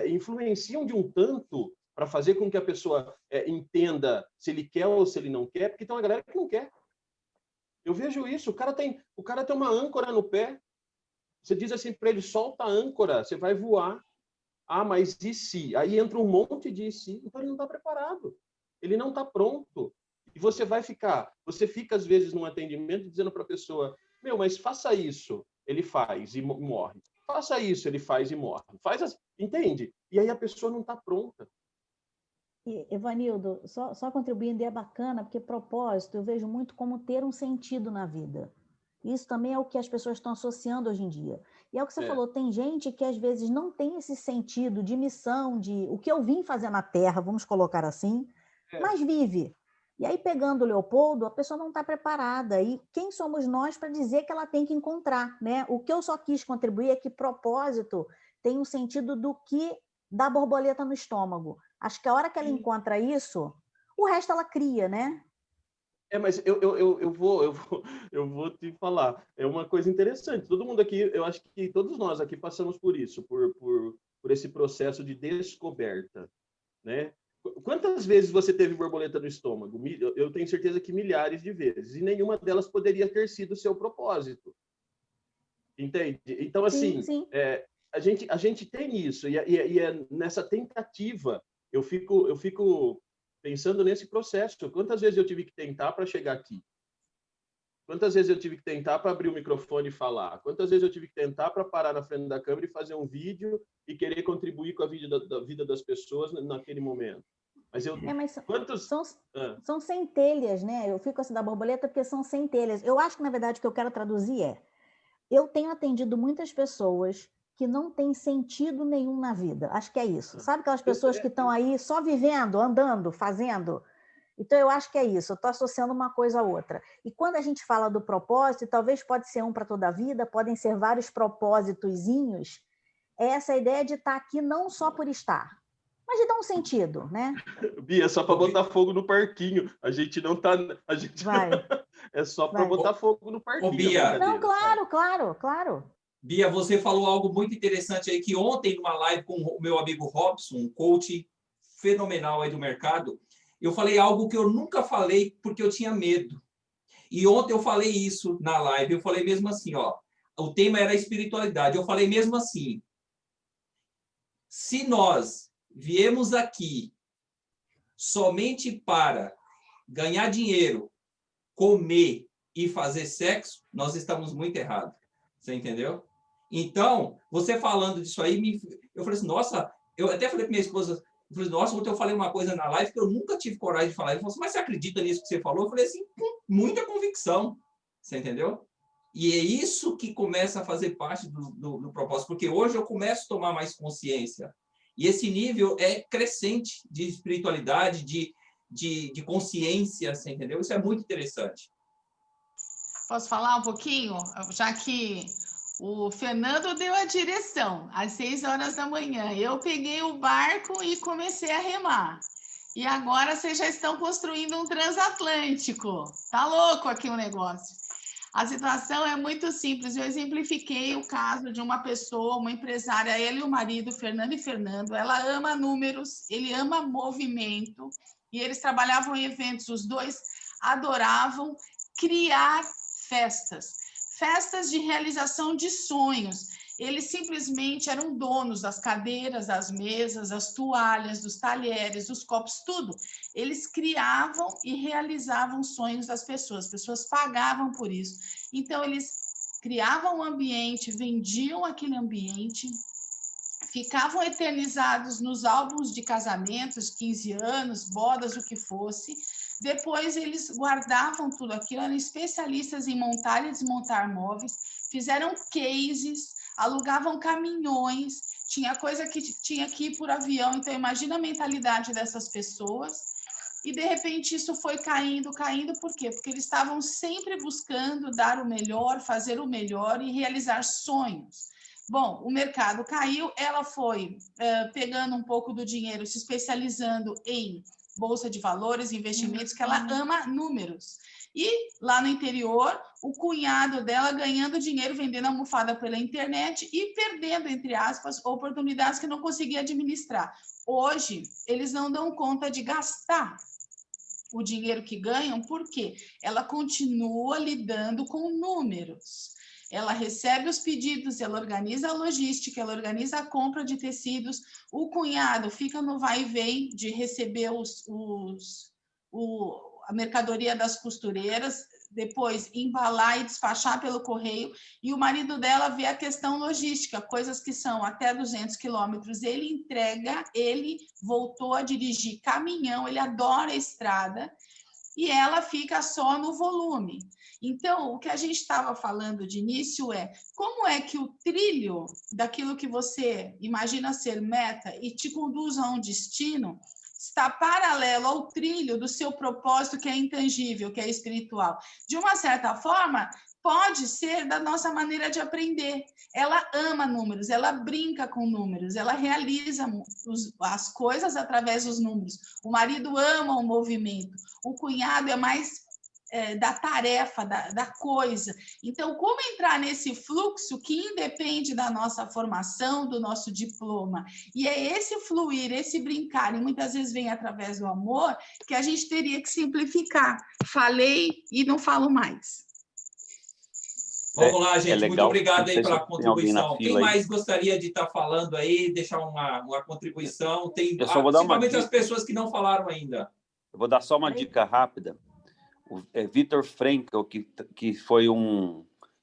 influenciam de um tanto para fazer com que a pessoa entenda se ele quer ou se ele não quer, porque tem uma galera que não quer. Eu vejo isso, o cara tem uma âncora no pé, você diz assim para ele, solta a âncora, você vai voar. Ah, mas e se? Aí entra um monte de e se, então ele não está preparado, ele não está pronto. E você fica às vezes num atendimento dizendo para a pessoa, mas faça isso, ele faz e morre. Faça isso, ele faz e morre. Entende? E aí a pessoa não está pronta. Evanildo, só contribuindo, é bacana, porque propósito eu vejo muito como ter um sentido na vida. Isso também é o que as pessoas estão associando hoje em dia. E é o que você falou, tem gente que às vezes não tem esse sentido de missão, de o que eu vim fazer na Terra, vamos colocar assim, mas vive. E aí, pegando o Leopoldo, a pessoa não está preparada. E quem somos nós para dizer que ela tem que encontrar, né? O que eu só quis contribuir é que propósito tem um sentido do que dá borboleta no estômago. Acho que a hora que ela encontra isso, o resto ela cria, né? Mas eu vou te falar. É uma coisa interessante. Todo mundo aqui, eu acho que todos nós aqui passamos por isso, por esse processo de descoberta, né? Quantas vezes você teve borboleta no estômago? Eu tenho certeza que milhares de vezes. E nenhuma delas poderia ter sido o seu propósito. Entende? Então, assim, sim. A gente tem isso. E é nessa tentativa, eu fico pensando nesse processo. Quantas vezes eu tive que tentar para chegar aqui? Quantas vezes eu tive que tentar para abrir o microfone e falar? Quantas vezes eu tive que tentar para parar na frente da câmera e fazer um vídeo e querer contribuir com a vida das pessoas naquele momento? Mas são centelhas, né? Eu fico assim da borboleta porque são centelhas. Eu acho que, na verdade, o que eu quero traduzir eu tenho atendido muitas pessoas que não têm sentido nenhum na vida. Acho que é isso. Sabe aquelas pessoas que estão aí só vivendo, andando, fazendo? Então, eu acho que é isso, eu estou associando uma coisa a outra. E quando a gente fala do propósito, talvez pode ser um para toda a vida, podem ser vários propósitozinhos, é essa ideia de estar aqui não só por estar, mas de dar um sentido, né? Bia, é só para botar fogo no parquinho. A gente não tá. A gente... Vai. É só para botar fogo no parquinho. Ô, Bia. Não, claro. Bia, você falou algo muito interessante aí, que ontem, numa live com o meu amigo Robson, um coach fenomenal aí do mercado, eu falei algo que eu nunca falei porque eu tinha medo. E ontem eu falei isso na live, eu falei mesmo assim, ó, o tema era espiritualidade, eu falei mesmo assim, se nós viemos aqui somente para ganhar dinheiro, comer e fazer sexo, nós estamos muito errados. Você entendeu? Então, você falando disso aí, eu falei assim, nossa, eu até falei para minha esposa, eu falei, nossa, ontem eu falei uma coisa na live que eu nunca tive coragem de falar. Ele falou assim, mas você acredita nisso que você falou? Eu falei assim, com muita convicção. Você entendeu? E é isso que começa a fazer parte do propósito, porque hoje eu começo a tomar mais consciência. E esse nível é crescente de espiritualidade, de consciência, você entendeu? Isso é muito interessante. Posso falar um pouquinho? Já que o Fernando deu a direção, às 6 horas da manhã. Eu peguei o barco e comecei a remar. E agora vocês já estão construindo um transatlântico. Tá louco aqui o negócio. A situação é muito simples. Eu exemplifiquei o caso de uma pessoa, uma empresária, ele e o marido, Fernando e Fernando. Ela ama números, ele ama movimento. E eles trabalhavam em eventos. Os dois adoravam criar festas de realização de sonhos. Eles simplesmente eram donos das cadeiras, das mesas, das toalhas, dos talheres, dos copos, tudo. Eles criavam e realizavam sonhos das pessoas. As pessoas pagavam por isso. Então, eles criavam um ambiente, vendiam aquele ambiente, ficavam eternizados nos álbuns de casamentos, 15 anos, bodas, o que fosse. Depois, eles guardavam tudo aquilo, eram especialistas em montar e desmontar móveis, fizeram cases, alugavam caminhões, tinha coisa que tinha que ir por avião. Então, imagina a mentalidade dessas pessoas. E, de repente, isso foi caindo. Por quê? Porque eles estavam sempre buscando dar o melhor, fazer o melhor e realizar sonhos. Bom, o mercado caiu, ela foi pegando um pouco do dinheiro, se especializando em bolsa de valores, investimentos, que ela ama números. E lá no interior, o cunhado dela ganhando dinheiro, vendendo almofada pela internet e perdendo, entre aspas, oportunidades que não conseguia administrar. Hoje, eles não dão conta de gastar o dinheiro que ganham, porque ela continua lidando com números. Ela recebe os pedidos, ela organiza a logística, ela organiza a compra de tecidos, o cunhado fica no vai e vem de receber a mercadoria das costureiras, depois embalar e despachar pelo correio, e o marido dela vê a questão logística, coisas que são até 200 quilômetros, ele entrega, ele voltou a dirigir caminhão, ele adora a estrada, e ela fica só no volume. Então, o que a gente estava falando de início é como é que o trilho daquilo que você imagina ser meta e te conduz a um destino está paralelo ao trilho do seu propósito, que é intangível, que é espiritual. De uma certa forma, pode ser da nossa maneira de aprender. Ela ama números, ela brinca com números, ela realiza as coisas através dos números. O marido ama o movimento, o cunhado é mais da tarefa, da coisa. Então, como entrar nesse fluxo que independe da nossa formação, do nosso diploma? E é esse fluir, esse brincar, e muitas vezes vem através do amor, que a gente teria que simplificar. Falei e não falo mais. Vamos lá, gente. Muito obrigado aí pela contribuição. Quem mais aí gostaria de estar falando aí, deixar uma contribuição? Tem, eu só vou dar uma principalmente dica. as pessoas que não falaram ainda. Eu vou dar só uma dica rápida. O Viktor Frankl, que foi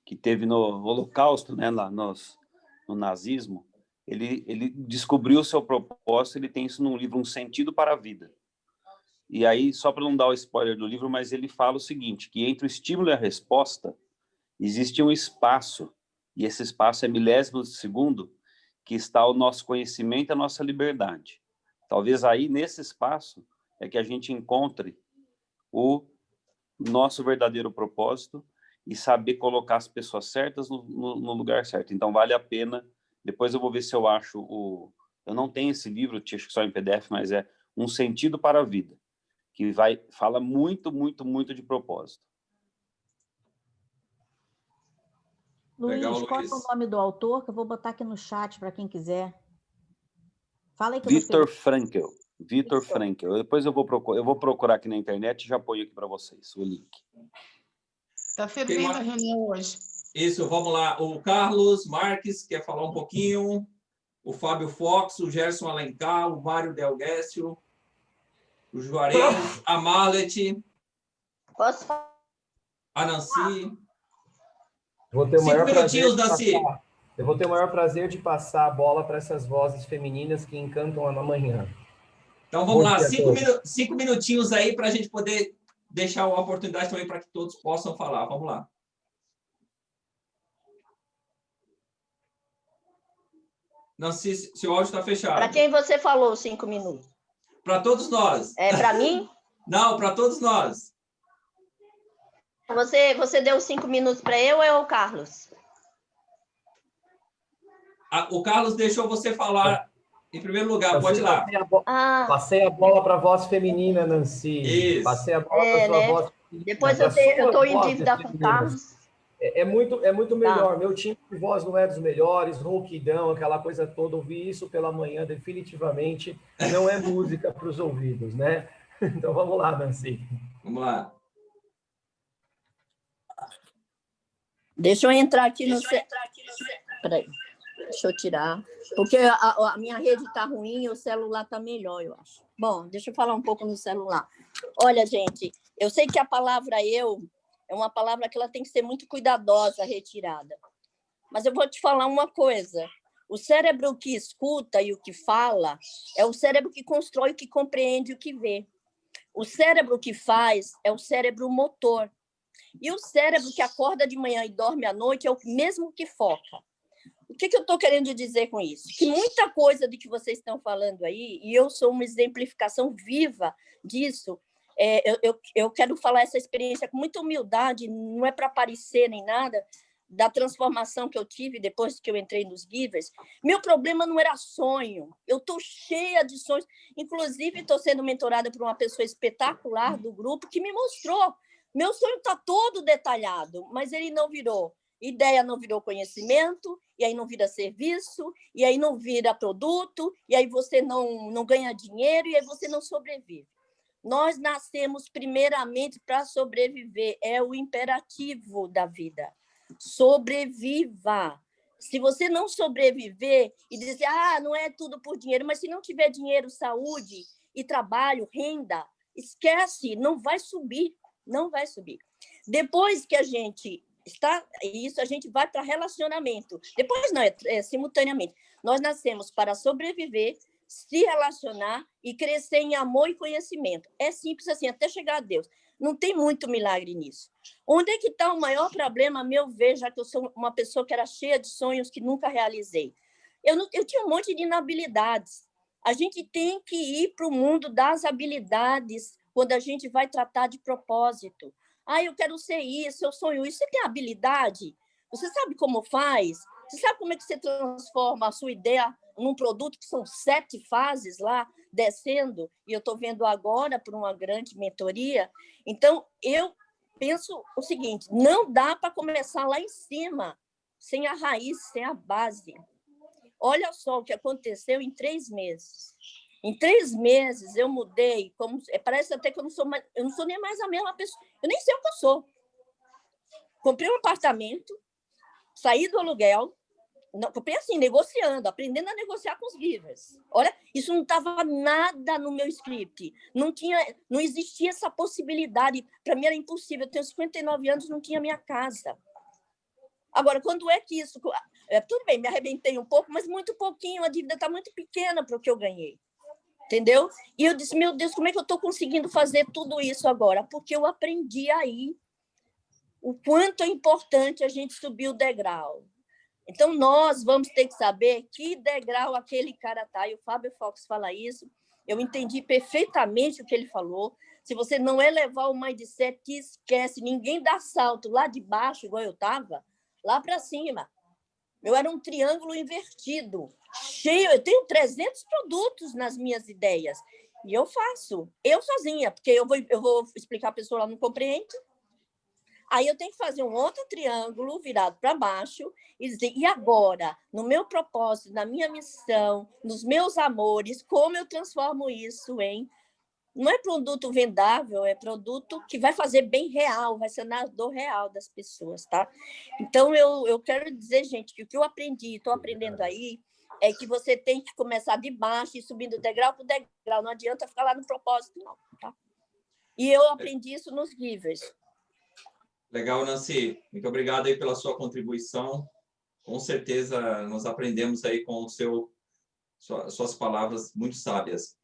que teve no Holocausto, né, lá no nazismo, ele descobriu o seu propósito, ele tem isso num livro, Um Sentido para a Vida. E aí, só para não dar o spoiler do livro, mas ele fala o seguinte, que entre o estímulo e a resposta, existe um espaço, e esse espaço é milésimos de segundo, que está o nosso conhecimento e a nossa liberdade. Talvez aí, nesse espaço, é que a gente encontre o nosso verdadeiro propósito e saber colocar as pessoas certas no lugar certo. Então, vale a pena. Depois eu vou ver se eu acho eu não tenho esse livro, acho que só em PDF, mas é Um Sentido para a Vida, que fala muito, muito, muito de propósito. Luiz, Legal, qual é Luiz. o nome do autor? Que eu vou botar aqui no chat para quem quiser. Fala aí que Viktor eu Frankl. Viktor Frankl. Depois eu vou procurar aqui na internet e já ponho aqui para vocês o link. Está fervendo a reunião hoje. Isso, vamos lá. O Carlos Marques quer falar um pouquinho. O Fábio Fox, o Gerson Alencar, o Mário Delguécio, o Juarez, a Marlet, Posso falar? a Nancy. Vou ter o 5 maior minutinhos, prazer Nancy. eu vou ter o maior prazer de passar a bola para essas vozes femininas que encantam a manhã. Então, vamos Bom lá. dia a todos. 5 minutinhos aí para a gente poder deixar a oportunidade também para que todos possam falar. Vamos lá. Nancy, seu áudio está fechado. Para quem você falou 5 minutos? Para todos nós. É para mim? Não, para todos nós. Você deu 5 minutos para eu ou é o Carlos? O Carlos deixou você falar em primeiro lugar. Pode ir lá. Passei a bola para a voz feminina, Nancy. Isso. Passei a bola para a sua voz feminina. Depois eu estou em dívida com o Carlos. É muito melhor. Meu time de voz não é dos melhores, rouquidão, aquela coisa toda. Ouvir isso pela manhã, definitivamente, não é música para os ouvidos, né? Então, vamos lá, Nancy. Vamos lá. Deixa eu entrar aqui no... Peraí, deixa eu tirar. Porque a minha rede está ruim e o celular está melhor, eu acho. Bom, deixa eu falar um pouco no celular. Olha, gente, eu sei que a palavra eu é uma palavra que ela tem que ser muito cuidadosa, retirada. Mas eu vou te falar uma coisa. O cérebro que escuta e o que fala é o cérebro que constrói, o que compreende, o que vê. O cérebro que faz é o cérebro motor. E o cérebro que acorda de manhã e dorme à noite é o mesmo que foca. O que eu estou querendo dizer com isso? Que muita coisa do que vocês estão falando aí, e eu sou uma exemplificação viva disso, eu quero falar essa experiência com muita humildade, não é para aparecer nem nada, da transformação que eu tive depois que eu entrei nos Givers. Meu problema não era sonho, eu estou cheia de sonhos, inclusive estou sendo mentorada por uma pessoa espetacular do grupo que me mostrou. Meu sonho está todo detalhado, mas ele não virou. Ideia não virou conhecimento, e aí não vira serviço, e aí não vira produto, e aí você não ganha dinheiro, e aí você não sobrevive. Nós nascemos primeiramente para sobreviver, é o imperativo da vida. Sobreviva. Se você não sobreviver e dizer, não é tudo por dinheiro, mas se não tiver dinheiro, saúde e trabalho, renda, esquece, não vai subir. Não vai subir. Depois que a gente está isso, a gente vai para relacionamento. Depois não, simultaneamente. Nós nascemos para sobreviver, se relacionar e crescer em amor e conhecimento. É simples assim, até chegar a Deus. Não tem muito milagre nisso. Onde é que está o maior problema, a meu ver, já que eu sou uma pessoa que era cheia de sonhos que nunca realizei? Eu tinha um monte de inabilidades. A gente tem que ir para o mundo das habilidades quando a gente vai tratar de propósito. Eu quero ser isso, eu sonho isso. Você tem habilidade? Você sabe como faz? Você sabe como é que você transforma a sua ideia num produto que são 7 fases lá, descendo? E eu estou vendo agora por uma grande mentoria. Então, eu penso o seguinte, não dá para começar lá em cima, sem a raiz, sem a base. Olha só o que aconteceu em 3 meses. Em 3 meses, eu mudei, parece até que eu não sou nem mais a mesma pessoa. Eu nem sei o que eu sou. Comprei um apartamento, saí do aluguel, comprei assim, negociando, aprendendo a negociar com os Givers. Olha, isso não estava nada no meu script. Não existia essa possibilidade. Para mim era impossível. Eu tenho 59 anos, não tinha minha casa. Agora, quando é que isso... Tudo bem, me arrebentei um pouco, mas muito pouquinho. A dívida está muito pequena para o que eu ganhei. Entendeu? E eu disse, meu Deus, como é que eu estou conseguindo fazer tudo isso agora? Porque eu aprendi aí o quanto é importante a gente subir o degrau. Então, nós vamos ter que saber que degrau aquele cara está. E o Fábio Fox fala isso. Eu entendi perfeitamente o que ele falou. Se você não elevar o mindset, que esquece, ninguém dá salto lá de baixo, igual eu estava, lá para cima. Eu era um triângulo invertido, cheio. Eu tenho 300 produtos nas minhas ideias. E eu faço, eu sozinha, porque eu vou explicar, a pessoa lá não compreende. Aí eu tenho que fazer um outro triângulo virado para baixo e dizer, e agora, no meu propósito, na minha missão, nos meus amores, como eu transformo isso em... Não é produto vendável, é produto que vai fazer bem real, vai ser na dor real das pessoas, tá? Então, eu quero dizer, gente, que o que eu aprendi, estou aprendendo aí, é que você tem que começar de baixo e subindo degrau por degrau. Não adianta ficar lá no propósito, não, tá? E eu aprendi isso nos Givers. Legal, Nancy. Muito obrigado aí pela sua contribuição. Com certeza nós aprendemos aí com suas palavras muito sábias.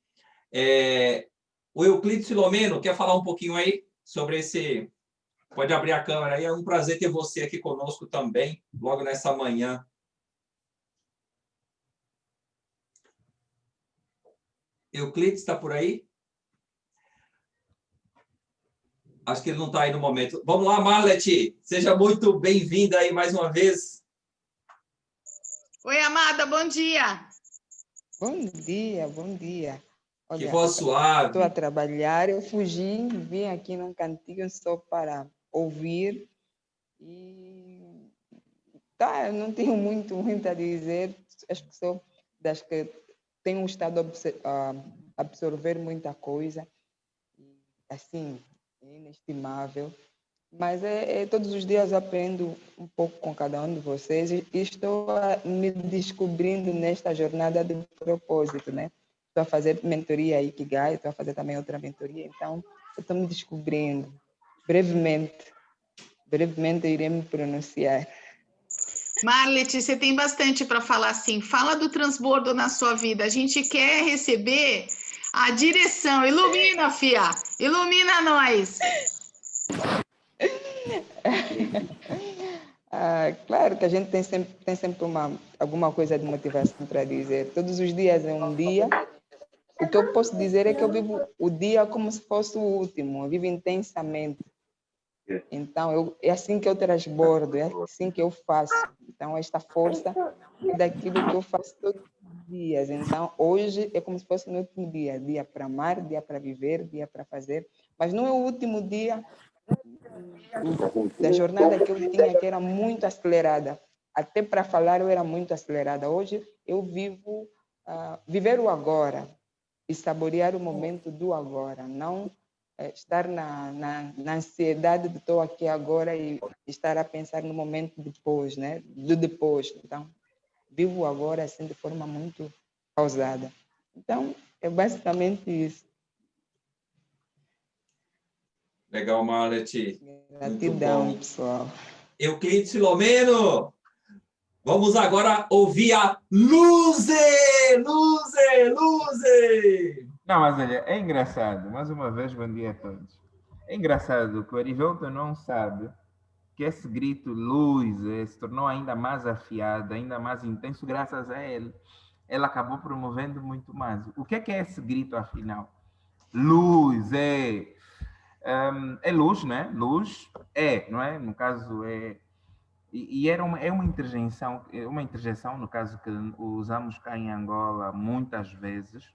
O Euclides Filomeno quer falar um pouquinho aí sobre esse... Pode abrir a câmera aí. É um prazer ter você aqui conosco também, logo nessa manhã. Euclides está por aí? Acho que ele não está aí no momento. Vamos lá, Marlete. Seja muito bem-vinda aí mais uma vez. Oi, amada, bom dia. Bom dia, bom dia. Que Olha, voz suave. estou a trabalhar, eu fugi, vim aqui num cantinho só para ouvir e tá, eu não tenho muito a dizer, acho que sou das que tenho estado a absorver muita coisa, assim, é inestimável, mas todos os dias aprendo um pouco com cada um de vocês e estou me descobrindo nesta jornada de propósito, né? Estou a fazer mentoria Ikigai, estou a fazer também outra mentoria, então eu estou me descobrindo. Brevemente irei me pronunciar. Marlete, você tem bastante para falar, sim. Fala do transbordo na sua vida. A gente quer receber a direção. Ilumina, fia. Ilumina nós. Claro que a gente tem sempre alguma coisa de motivação para dizer. Todos os dias é um dia. O que eu posso dizer é que eu vivo o dia como se fosse o último. Eu vivo intensamente. Então, é assim que eu transbordo, é assim que eu faço. Então, esta força é daquilo que eu faço todos os dias. Então, hoje é como se fosse no último dia. Dia para amar, dia para viver, dia para fazer. Mas não é o último dia da jornada que eu tinha, que era muito acelerada. Até para falar eu era muito acelerada. Hoje eu vivo, viver o agora e saborear o momento do agora, não estar na ansiedade de estou aqui agora e estar a pensar no momento depois, né? Do depois. Então, vivo o agora assim de forma muito pausada. Então, é basicamente isso. Legal, Marlete. Gratidão, pessoal. Euclides Filomeno, vamos agora ouvir a Luze! Não, mas olha, é engraçado. Mais uma vez, bom dia a todos. É engraçado que o Erivelto não sabe que esse grito luz se tornou ainda mais afiado, ainda mais intenso, graças a ele. Ele acabou promovendo muito mais. O que é esse grito, afinal? Luz é luz, né? Luz não é? No caso, E é uma interjeição, no caso, que usamos cá em Angola muitas vezes,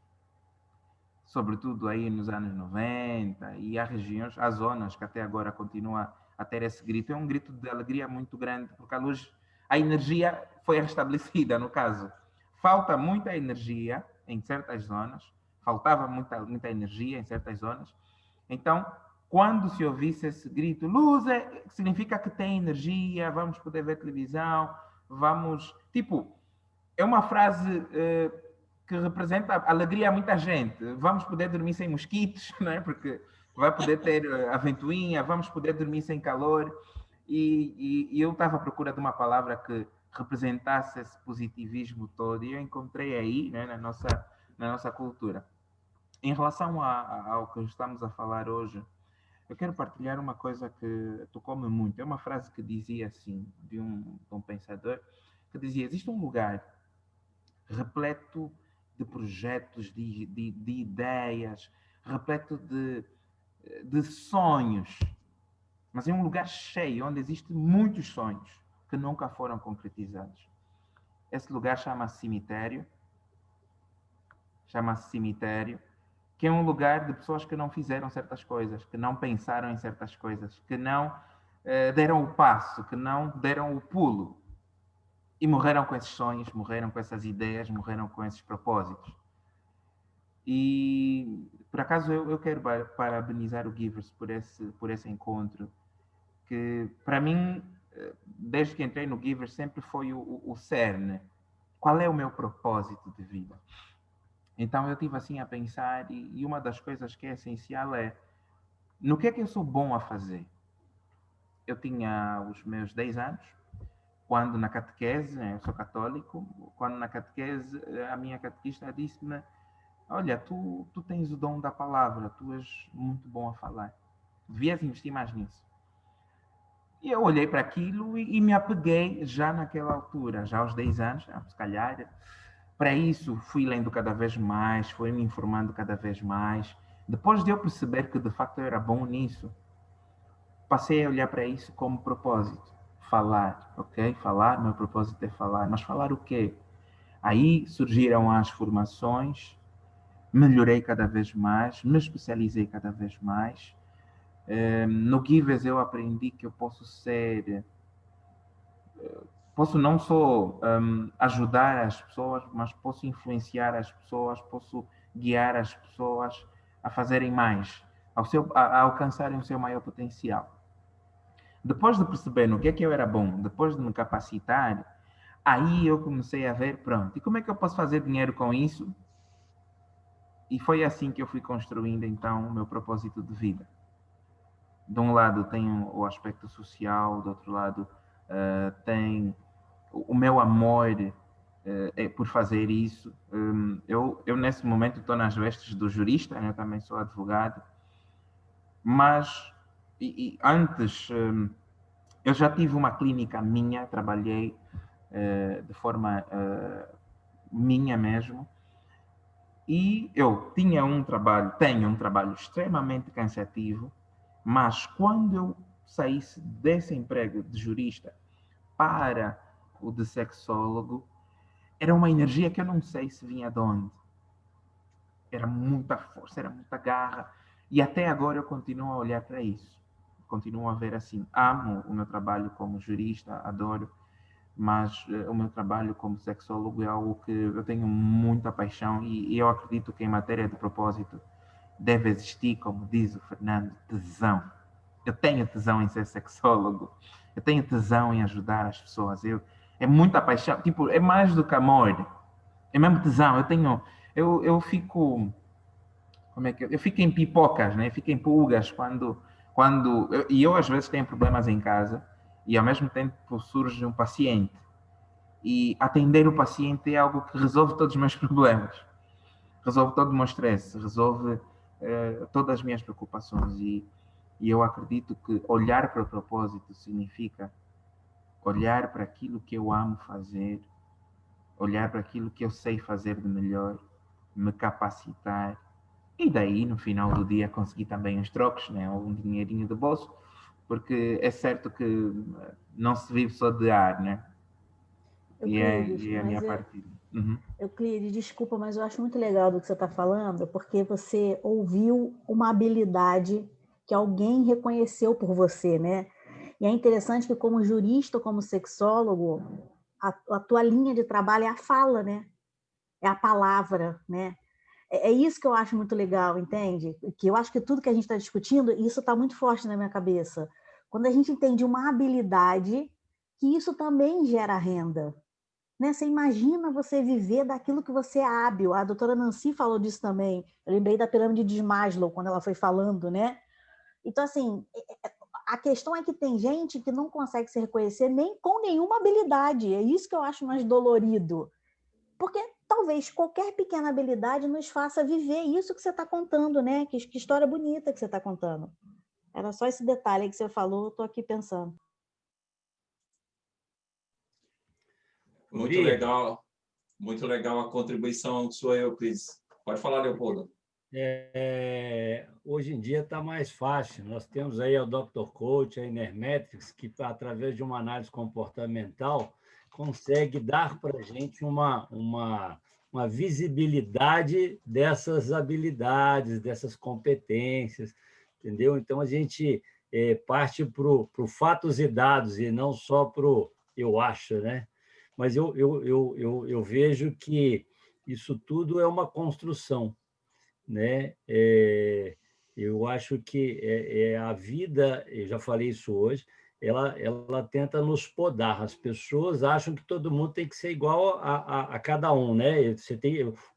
sobretudo aí nos anos 90, e há zonas que até agora continua a ter esse grito. É um grito de alegria muito grande, porque a energia foi restabelecida, no caso. Falta muita energia em certas zonas, faltava muita energia em certas zonas. Então, quando se ouvisse esse grito, luz, significa que tem energia, vamos poder ver televisão, vamos... Tipo, é uma frase que representa alegria a muita gente. Vamos poder dormir sem mosquitos, não é? Porque vai poder ter a ventoinha, vamos poder dormir sem calor. E eu estava à procura de uma palavra que representasse esse positivismo todo, e eu encontrei aí, né, na nossa cultura. Em relação ao que estamos a falar hoje, eu quero partilhar uma coisa que tocou-me muito. É uma frase que dizia assim, de um pensador, que dizia: existe um lugar repleto de projetos, de ideias, repleto de de sonhos, mas é um lugar cheio, onde existem muitos sonhos que nunca foram concretizados. Esse lugar chama-se cemitério, que é um lugar de pessoas que não fizeram certas coisas, que não pensaram em certas coisas, que não deram o passo, que não deram o pulo. E morreram com esses sonhos, morreram com essas ideias, morreram com esses propósitos. E, por acaso, eu quero parabenizar o Givers por esse encontro, que, para mim, desde que entrei no Givers, sempre foi o cerne. Qual é o meu propósito de vida? Então, eu estive assim a pensar, e uma das coisas que é essencial é no que é que eu sou bom a fazer. Eu tinha os meus 10 anos, quando na catequese, eu sou católico, quando na catequese a minha catequista disse-me: olha, tu tens o dom da palavra, tu és muito bom a falar. Devias investir mais nisso. E eu olhei para aquilo e me apeguei já naquela altura, já aos 10 anos, se calhar. Para isso, fui lendo cada vez mais, fui me informando cada vez mais. Depois de eu perceber que, de facto, eu era bom nisso, passei a olhar para isso como propósito. Falar, ok? Falar, meu propósito é falar. Mas falar o quê? Aí surgiram as formações, melhorei cada vez mais, me especializei cada vez mais. No Givers eu aprendi que eu posso ser... Posso não só ajudar as pessoas, mas posso influenciar as pessoas, posso guiar as pessoas a fazerem mais, a alcançarem o seu maior potencial. Depois de perceber no que é que eu era bom, depois de me capacitar, aí eu comecei a ver, pronto, e como é que eu posso fazer dinheiro com isso? E foi assim que eu fui construindo, então, o meu propósito de vida. De um lado tem o aspecto social, do outro lado tem o meu amor por fazer isso. Eu nesse momento, estou nas vestes do jurista, né? Eu também sou advogado, mas antes eu já tive uma clínica minha, trabalhei de forma minha mesmo, e eu tenho um trabalho extremamente cansativo, mas quando eu saísse desse emprego de jurista para o de sexólogo, era uma energia que eu não sei se vinha de onde. Era muita força, era muita garra. E até agora eu continuo a olhar para isso. Continuo a ver assim, amo o meu trabalho como jurista, adoro, mas o meu trabalho como sexólogo é algo que eu tenho muita paixão e eu acredito que em matéria de propósito deve existir, como diz o Fernando, tesão. Eu tenho tesão em ser sexólogo, eu tenho tesão em ajudar as pessoas, é muita paixão, tipo, é mais do que amor, é mesmo tesão. Eu fico, como é que eu fico em pipocas, né? Eu fico em pulgas e eu às vezes tenho problemas em casa e ao mesmo tempo surge um paciente e atender o paciente é algo que resolve todos os meus problemas, resolve todo o meu stress, resolve todas as minhas preocupações e eu acredito que olhar para o propósito significa olhar para aquilo que eu amo fazer, olhar para aquilo que eu sei fazer de melhor, me capacitar e daí, no final do dia, conseguir também uns trocos, né? Ou um dinheirinho do bolso, porque é certo que não se vive só de ar, né? E é a minha partida. Euclides, desculpa, mas eu acho muito legal do que você está falando, porque você ouviu uma habilidade que alguém reconheceu por você, né? E é interessante que, como jurista, como sexólogo, a tua linha de trabalho é a fala, né? É a palavra, né? É isso que eu acho muito legal, entende? Que eu acho que tudo que a gente está discutindo, isso está muito forte na minha cabeça. Quando a gente entende uma habilidade, que isso também gera renda. Né? Você imagina você viver daquilo que você é hábil. A doutora Nancy falou disso também. Eu lembrei da pirâmide de Maslow, quando ela foi falando, né? Então, assim, a questão é que tem gente que não consegue se reconhecer nem com nenhuma habilidade. É isso que eu acho mais dolorido. Porque talvez qualquer pequena habilidade nos faça viver isso que você está contando, né? Que história bonita que você está contando. Era só esse detalhe que você falou, eu estou aqui pensando. Muito legal a contribuição sua, Euclides. Pode falar, Leopoldo. Hoje em dia está mais fácil. Nós temos aí o Dr. Coach, a Inermetrics, que, através de uma análise comportamental, consegue dar para a gente uma visibilidade dessas habilidades, dessas competências, entendeu? Então, a gente parte para o fatos e dados, e não só para o eu acho, né? Mas eu vejo que isso tudo é uma construção, né? Eu acho que a vida, eu já falei isso hoje, ela tenta nos podar. As pessoas acham que todo mundo tem que ser igual a cada um, né?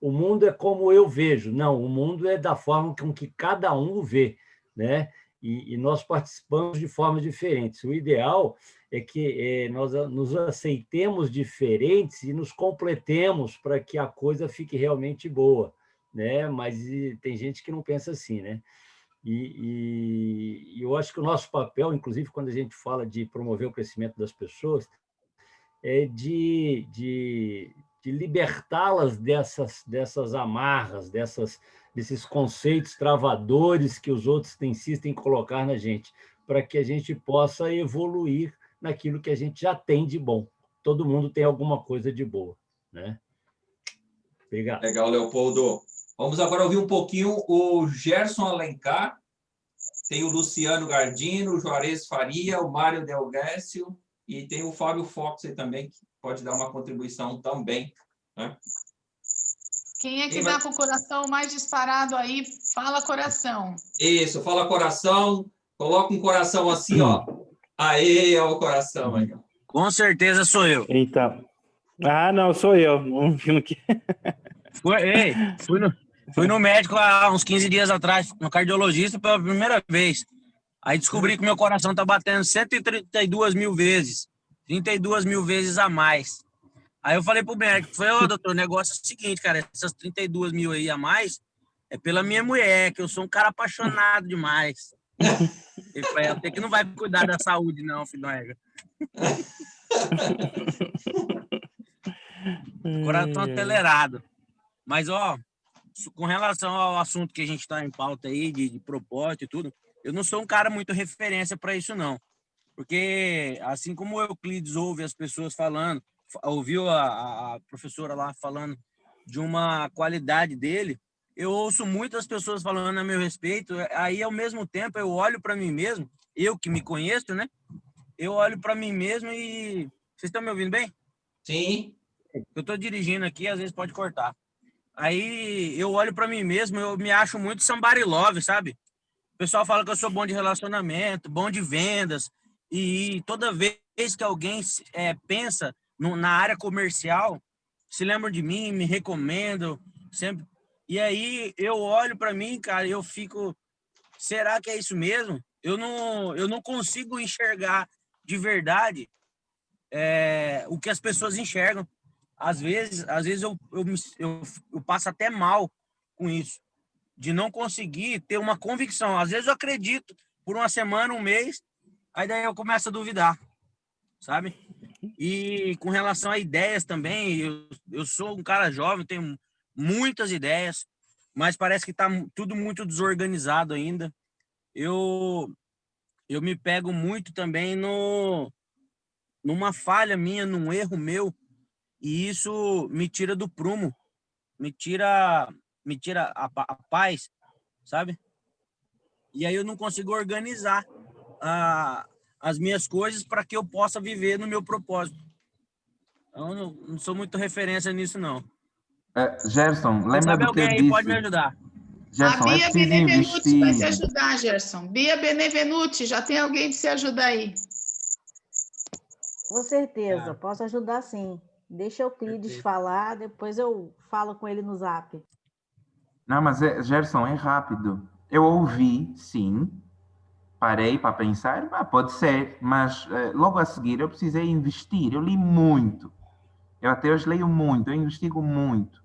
O mundo é como eu vejo. Não, o mundo é da forma com que cada um o vê, né? E nós participamos de formas diferentes. O ideal é que nós nos aceitemos diferentes e nos completemos para que a coisa fique realmente boa, né? Mas tem gente que não pensa assim, né? E eu acho que o nosso papel, inclusive, quando a gente fala de promover o crescimento das pessoas, é de libertá-las dessas amarras, desses conceitos travadores que os outros insistem em colocar na gente, para que a gente possa evoluir naquilo que a gente já tem de bom. Todo mundo tem alguma coisa de boa, né? Obrigado. Legal, Leopoldo. Vamos agora ouvir um pouquinho o Gerson Alencar, tem o Luciano Gardino, o Juarez Faria, o Mário Delgécio e tem o Fábio Fox aí também, que pode dar uma contribuição também, né? Quem é que está com o coração mais disparado aí? Fala coração. Isso, fala coração, coloca um coração assim, ó. Aê, ó o coração aí. Com certeza sou eu. Então. Não, sou eu. Fui no médico há uns 15 dias atrás, no cardiologista, pela primeira vez. Aí descobri que meu coração está batendo 132 mil vezes. 32 mil vezes a mais. Aí eu falei pro médico, doutor, o negócio é o seguinte, cara, essas 32 mil aí a mais é pela minha mulher, que eu sou um cara apaixonado demais. Ele falou, até que não vai cuidar da saúde, não, filho da égua. Coração acelerado. Mas, com relação ao assunto que a gente está em pauta aí, de propósito e tudo, eu não sou um cara muito referência para isso, não. Porque, assim como o Euclides ouve as pessoas falando, ouviu a professora lá falando de uma qualidade dele, eu ouço muitas pessoas falando a meu respeito, aí, ao mesmo tempo, eu olho para mim mesmo, eu que me conheço, né? Eu olho para mim mesmo e... Vocês estão me ouvindo bem? Sim. Eu estou dirigindo aqui, às vezes pode cortar. Aí eu olho para mim mesmo, eu me acho muito somebody love, sabe? O pessoal fala que eu sou bom de relacionamento, bom de vendas, e toda vez que alguém pensa na área comercial, se lembram de mim, me recomendam, sempre. E aí eu olho para mim, cara, e eu fico, será que é isso mesmo? Eu não consigo enxergar de verdade o que as pessoas enxergam. Às vezes eu passo até mal com isso, de não conseguir ter uma convicção. Às vezes eu acredito por uma semana, um mês, aí daí eu começo a duvidar, sabe? E com relação a ideias também, eu sou um cara jovem, tenho muitas ideias, mas parece que está tudo muito desorganizado ainda. Eu me pego muito também numa falha minha, num erro meu, e isso me tira do prumo, me tira a paz, sabe? E aí eu não consigo organizar as minhas coisas para que eu possa viver no meu propósito. Eu não sou muito referência nisso, não. Gerson, lembra do que eu disse? Pode me ajudar. Gerson, a Bia Benevenuti vai te ajudar, Gerson. Bia Benevenuti, já tem alguém que se ajuda aí? Com certeza, posso ajudar sim. Deixa o Euclides falar, depois eu falo com ele no Zap. Não, mas Gerson, é rápido. Eu ouvi, sim, parei para pensar, pode ser, mas logo a seguir eu precisei investir. Eu li muito. Eu até hoje leio muito, eu investigo muito.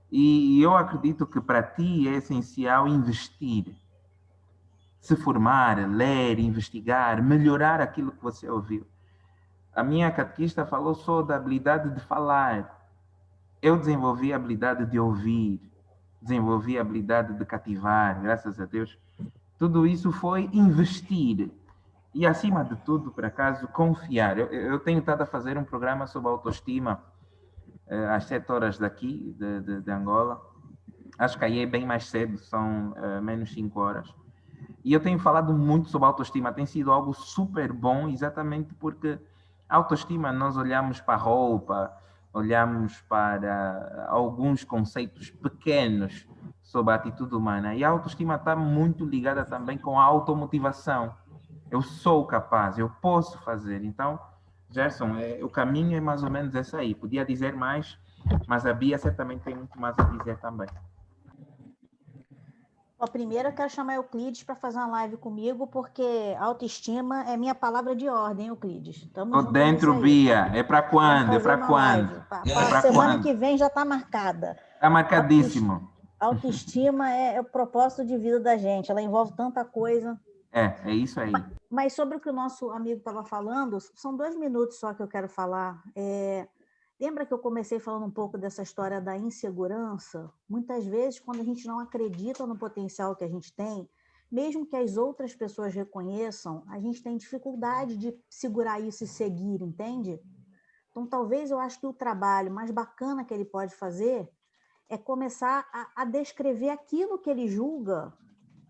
E eu acredito que para ti é essencial investir. Se formar, ler, investigar, melhorar aquilo que você ouviu. A minha catequista falou só da habilidade de falar. Eu desenvolvi a habilidade de ouvir, desenvolvi a habilidade de cativar, graças a Deus. Tudo isso foi investir. E, acima de tudo, por acaso, confiar. Eu tenho estado a fazer um programa sobre autoestima às 7 horas daqui, de Angola. Acho que aí é bem mais cedo, são menos 5 horas. E eu tenho falado muito sobre autoestima. Tem sido algo super bom, exatamente porque a autoestima, nós olhamos para a roupa, olhamos para alguns conceitos pequenos sobre a atitude humana. E a autoestima está muito ligada também com a automotivação. Eu sou capaz, eu posso fazer. Então, Gerson, o caminho é mais ou menos esse aí. Podia dizer mais, mas a Bia certamente tem muito mais a dizer também. Bom, primeiro eu quero chamar a Euclides para fazer uma live comigo, porque autoestima é minha palavra de ordem, Euclides. Tô dentro, Bia. É para quando? É para quando? Para semana que vem já está marcada. Está marcadíssimo. Autoestima é o propósito de vida da gente. Ela envolve tanta coisa. É isso aí. Mas sobre o que o nosso amigo estava falando, são 2 minutos só que eu quero falar. Lembra que eu comecei falando um pouco dessa história da insegurança? Muitas vezes, quando a gente não acredita no potencial que a gente tem, mesmo que as outras pessoas reconheçam, a gente tem dificuldade de segurar isso e seguir, entende? Então, talvez eu acho que o trabalho mais bacana que ele pode fazer é começar a descrever aquilo que ele julga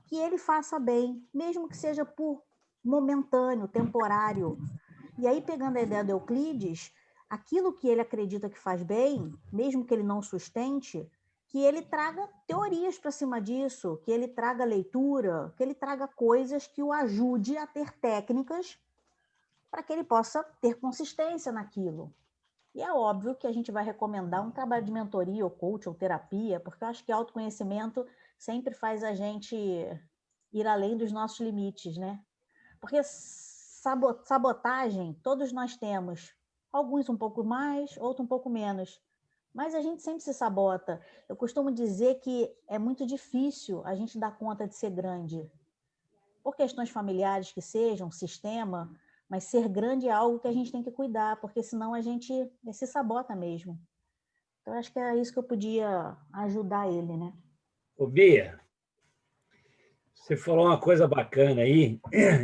que ele faça bem, mesmo que seja por momentâneo, temporário. E aí, pegando a ideia do Euclides, aquilo que ele acredita que faz bem, mesmo que ele não sustente, que ele traga teorias para cima disso, que ele traga leitura, que ele traga coisas que o ajude a ter técnicas para que ele possa ter consistência naquilo. E é óbvio que a gente vai recomendar um trabalho de mentoria, ou coach, ou terapia, porque eu acho que autoconhecimento sempre faz a gente ir além dos nossos limites, né? Porque sabotagem todos nós temos. Alguns um pouco mais, outros um pouco menos. Mas a gente sempre se sabota. Eu costumo dizer que é muito difícil a gente dar conta de ser grande. Por questões familiares que sejam, sistema, mas ser grande é algo que a gente tem que cuidar, porque senão a gente se sabota mesmo. Então, acho que é isso que eu podia ajudar ele, né? Ô, Bia, você falou uma coisa bacana aí,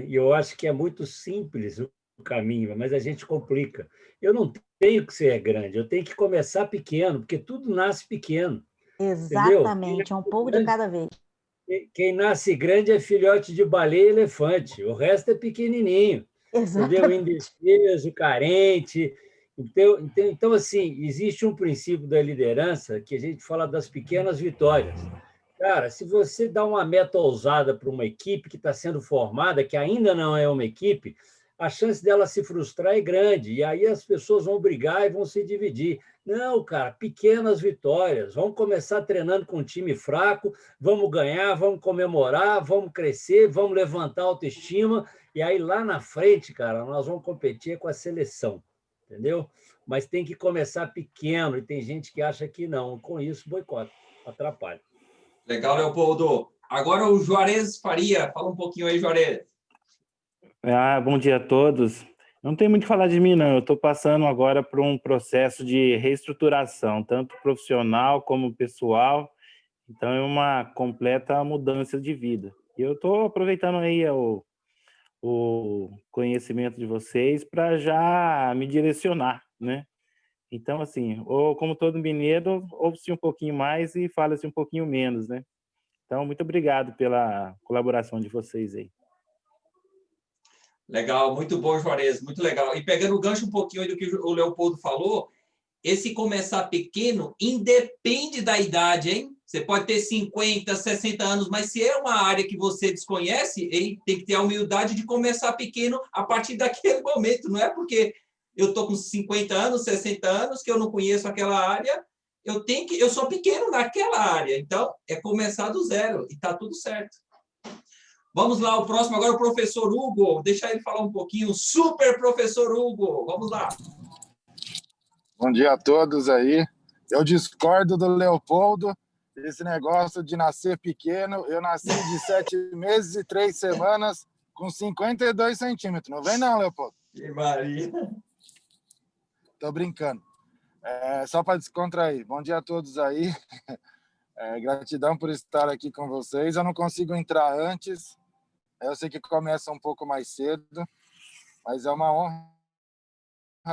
e eu acho que é muito simples o caminho, mas a gente complica. Eu não tenho que ser grande, eu tenho que começar pequeno, porque tudo nasce pequeno. Exatamente, entendeu? é um pouco de cada vez. Quem nasce grande é filhote de baleia e elefante, o resto é pequenininho. Entendeu? Indefeso, carente. Então, assim, existe um princípio da liderança que a gente fala das pequenas vitórias. Cara, se você dá uma meta ousada para uma equipe que está sendo formada, que ainda não é uma equipe, a chance dela se frustrar é grande, e aí as pessoas vão brigar e vão se dividir. Não, cara, pequenas vitórias. Vamos começar treinando com um time fraco, vamos ganhar, vamos comemorar, vamos crescer, vamos levantar a autoestima, e aí lá na frente, cara, nós vamos competir com a seleção, entendeu? Mas tem que começar pequeno, e tem gente que acha que não. Com isso, boicota, atrapalha. Legal, Leopoldo. Agora o Juarez Faria. Fala um pouquinho aí, Juarez. Bom dia a todos. Não tem muito o que falar de mim, não. Eu estou passando agora por um processo de reestruturação, tanto profissional como pessoal. Então, é uma completa mudança de vida. E eu estou aproveitando aí o conhecimento de vocês para já me direcionar, né? Então, assim, ou como todo mineiro, ouve-se um pouquinho mais e fala-se um pouquinho menos, né? Então, muito obrigado pela colaboração de vocês aí. Legal, muito bom, Juarez, muito legal. E pegando o gancho um pouquinho aí do que o Leopoldo falou, esse começar pequeno independe da idade, hein? Você pode ter 50, 60 anos, mas se é uma área que você desconhece, ele tem que ter a humildade de começar pequeno a partir daquele momento. Não é porque eu estou com 50 anos, 60 anos, que eu não conheço aquela área, eu sou pequeno naquela área. Então, é começar do zero e está tudo certo. Vamos lá, o próximo agora é o professor Hugo. Deixa ele falar um pouquinho. Super professor Hugo, vamos lá. Bom dia a todos aí. Eu discordo do Leopoldo, esse negócio de nascer pequeno. Eu nasci de 7 meses e 3 semanas com 52 centímetros. Não vem não, Leopoldo. Que Maria. Tô brincando. Só para descontrair. Bom dia a todos aí. Gratidão por estar aqui com vocês. Eu não consigo entrar antes, eu sei que começa um pouco mais cedo, mas é uma honra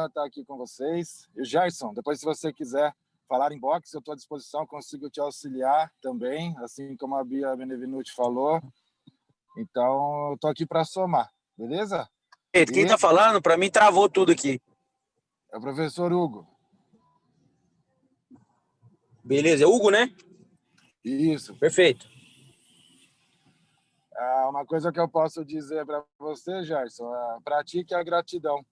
estar aqui com vocês. E o Gerson, depois, se você quiser falar em boxe, eu estou à disposição, consigo te auxiliar também, assim como a Bia Benevenuti falou. Então, eu estou aqui para somar, beleza? Quem está falando? Para mim, travou tudo aqui. É o professor Hugo. Beleza, é Hugo, né? Isso. Perfeito. Uma coisa que eu posso dizer para você, Gerson, pratique a gratidão.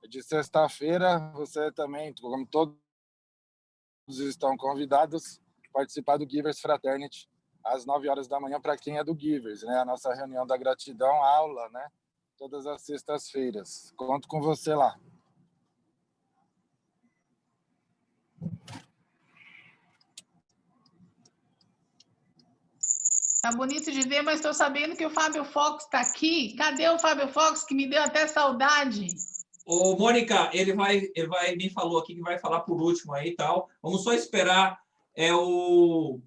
De sexta-feira, você também, como todos estão convidados, participar do Givers Fraternity às 9 horas da manhã, para quem é do Givers, né? A nossa reunião da gratidão, aula, né? Todas as sextas-feiras. Conto com você lá. Tá bonito de ver, mas estou sabendo que o Fábio Fox está aqui. Cadê o Fábio Fox, que me deu até saudade? Ô, Mônica, ele me falou aqui que vai falar por último aí e tal. Vamos só esperar o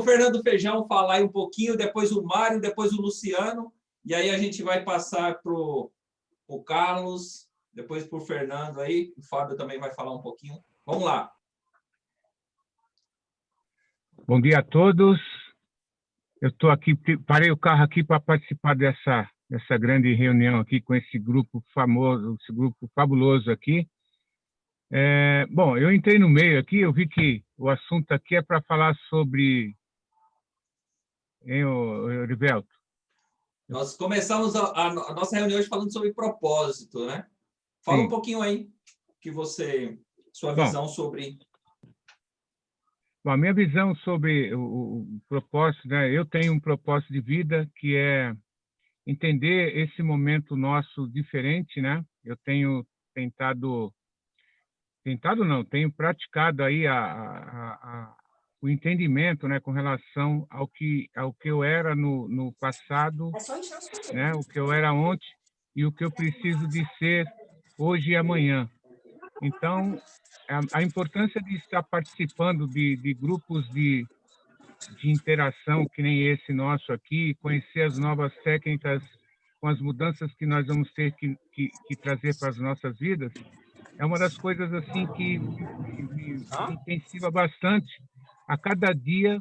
Fernando Feijão falar aí um pouquinho, depois o Mário, depois o Luciano, e aí a gente vai passar para o Carlos, depois para o Fernando aí, o Fábio também vai falar um pouquinho. Vamos lá. Bom dia a todos. Eu estou aqui, parei o carro aqui para participar dessa grande reunião aqui com esse grupo famoso, esse grupo fabuloso aqui. Bom, eu entrei no meio aqui, eu vi que o assunto aqui é para falar sobre... Hein, Rivelto? Nós começamos a nossa reunião hoje falando sobre propósito, né? Fala um pouquinho aí, sua visão sobre... Bom, a minha visão sobre o propósito, né? Eu tenho um propósito de vida que é entender esse momento nosso diferente, né? Eu tenho tenho praticado aí o entendimento, né, com relação ao que eu era no passado, né? O que eu era ontem e o que eu preciso de ser hoje e amanhã. Então, a importância de estar participando de grupos de interação, que nem esse nosso aqui, conhecer as novas técnicas com as mudanças que nós vamos ter que trazer para as nossas vidas, é uma das coisas assim que me intensiva bastante a cada dia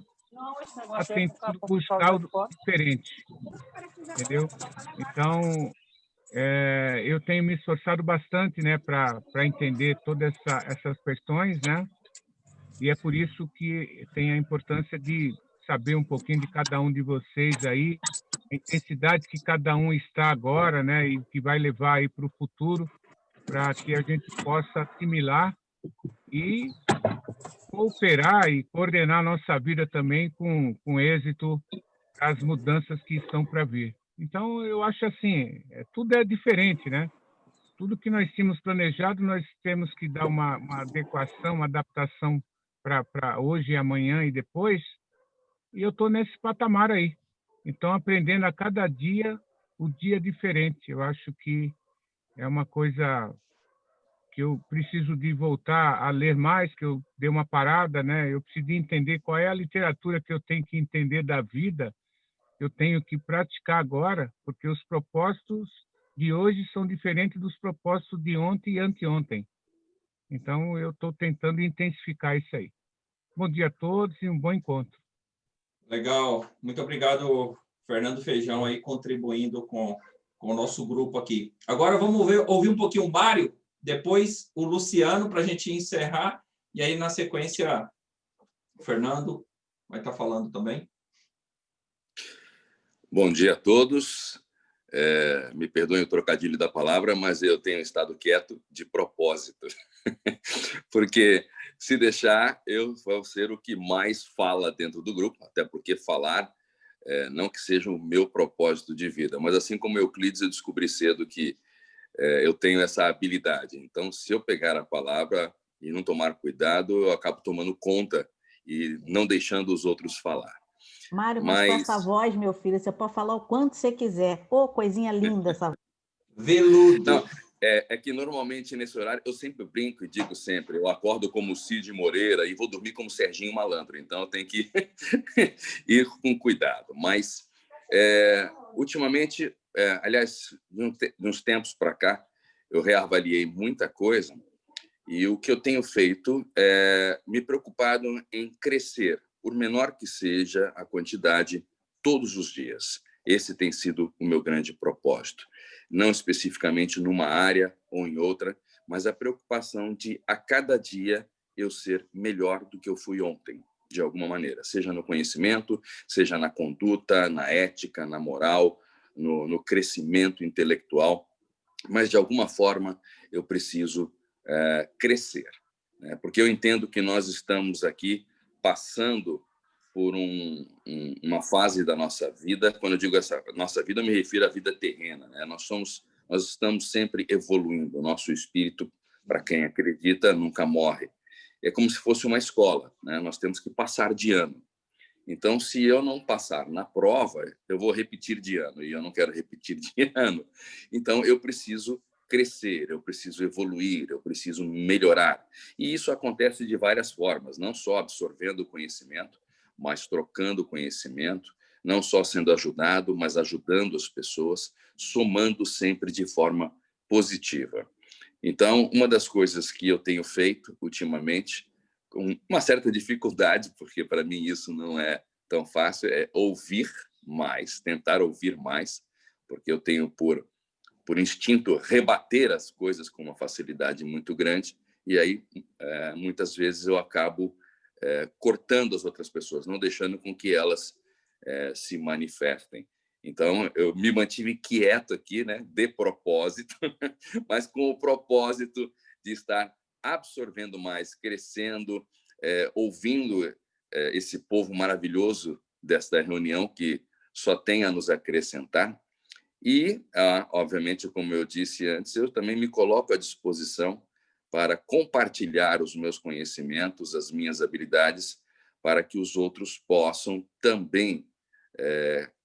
a tentar buscar o diferente, entendeu? Então, eu tenho me esforçado bastante, né, para entender todas essas questões, né? E é por isso que tem a importância de saber um pouquinho de cada um de vocês aí, a intensidade que cada um está agora, né, e que vai levar aí para o futuro, para que a gente possa assimilar e cooperar e coordenar a nossa vida também com êxito as mudanças que estão para vir. Então, eu acho assim, tudo é diferente, né? Tudo que nós tínhamos planejado, nós temos que dar uma adequação, uma adaptação para hoje, amanhã e depois, e eu estou nesse patamar aí. Então, aprendendo a cada dia, o dia diferente. Eu acho que é uma coisa que eu preciso de voltar a ler mais, que eu dei uma parada, né? Eu preciso de entender qual é a literatura que eu tenho que entender da vida, eu tenho que praticar agora, porque os propósitos de hoje são diferentes dos propósitos de ontem e anteontem. Então, eu estou tentando intensificar isso aí. Bom dia a todos e um bom encontro. Legal. Muito obrigado, Fernando Feijão, aí contribuindo com o nosso grupo aqui. Agora vamos ouvir um pouquinho o Mário, depois o Luciano, para a gente encerrar, e aí, na sequência, o Fernando vai estar falando também. Bom dia a todos. Me perdoem o trocadilho da palavra, mas eu tenho estado quieto de propósito. Porque, se deixar, eu vou ser o que mais fala dentro do grupo, até porque falar, não que seja o meu propósito de vida, mas assim como Euclides, eu descobri cedo que eu tenho essa habilidade. Então, se eu pegar a palavra e não tomar cuidado, eu acabo tomando conta e não deixando os outros falar. Mário, mas com essa voz, meu filho, você pode falar o quanto você quiser. Pô, coisinha linda essa voz. Veludo. Não, É que normalmente nesse horário eu sempre brinco e digo sempre, eu acordo como Cid Moreira e vou dormir como Serginho Malandro, então eu tenho que ir com cuidado. Mas ultimamente, aliás, de uns tempos para cá, eu reavaliei muita coisa e o que eu tenho feito é me preocupado em crescer, por menor que seja a quantidade, todos os dias. Esse tem sido o meu grande propósito. Não especificamente numa área ou em outra, mas a preocupação de, a cada dia, eu ser melhor do que eu fui ontem, de alguma maneira, seja no conhecimento, seja na conduta, na ética, na moral, no crescimento intelectual, mas, de alguma forma, eu preciso crescer, né? Porque eu entendo que nós estamos aqui passando por uma fase da nossa vida. Quando eu digo essa nossa vida, eu me refiro à vida terrena, né? Nós estamos sempre evoluindo. O nosso espírito, para quem acredita, nunca morre. É como se fosse uma escola, né? Nós temos que passar de ano. Então, se eu não passar na prova, eu vou repetir de ano, e eu não quero repetir de ano. Então, eu preciso crescer, eu preciso evoluir, eu preciso melhorar. E isso acontece de várias formas, não só absorvendo o conhecimento, mas trocando conhecimento, não só sendo ajudado, mas ajudando as pessoas, somando sempre de forma positiva. Então, uma das coisas que eu tenho feito ultimamente, com uma certa dificuldade, porque para mim isso não é tão fácil, é ouvir mais, tentar ouvir mais, porque eu tenho por instinto rebater as coisas com uma facilidade muito grande, e aí muitas vezes eu acabo cortando as outras pessoas, não deixando com que elas se manifestem. Então, eu me mantive quieto aqui, né, de propósito, mas com o propósito de estar absorvendo mais, crescendo, ouvindo esse povo maravilhoso desta reunião, que só tem a nos acrescentar. E, obviamente, como eu disse antes, eu também me coloco à disposição para compartilhar os meus conhecimentos, as minhas habilidades, para que os outros possam também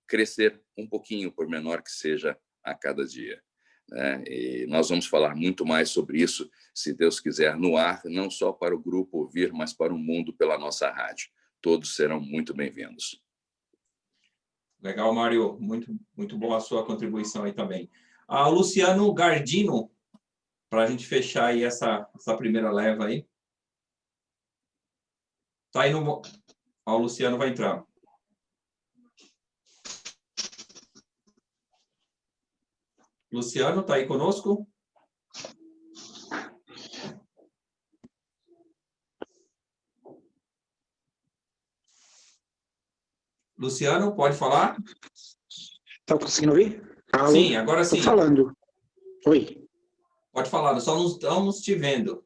crescer um pouquinho, por menor que seja, a cada dia, né? E nós vamos falar muito mais sobre isso, se Deus quiser, no ar, não só para o grupo ouvir, mas para o mundo pela nossa rádio. Todos serão muito bem-vindos. Legal, Mário. Muito, muito boa a sua contribuição aí também. Luciano Gardino, para a gente fechar aí essa primeira leva aí. Tá aí no... O Luciano vai entrar. Luciano, está aí conosco? Luciano, pode falar? Está conseguindo ouvir? Alô? Sim, agora sim. Estou falando. Oi. Pode falar, nós só não estamos te vendo.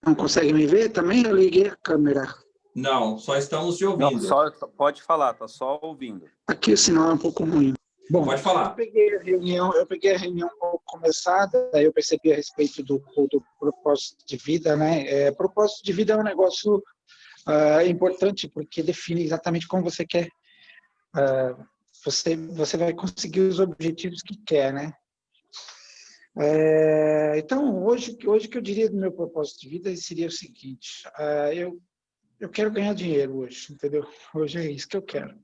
Não consegue me ver também? Eu liguei a câmera. Não, só estamos te ouvindo. Não, só pode falar, tá só ouvindo. Aqui o sinal é um pouco ruim. Bom, pode falar. Eu peguei a reunião um pouco começada, aí eu percebi a respeito do propósito de vida, né? Propósito de vida é um negócio importante, porque define exatamente como você quer. Você vai conseguir os objetivos que quer, né? Então, hoje que eu diria do meu propósito de vida seria o seguinte: eu quero ganhar dinheiro hoje, entendeu? Hoje é isso que eu quero.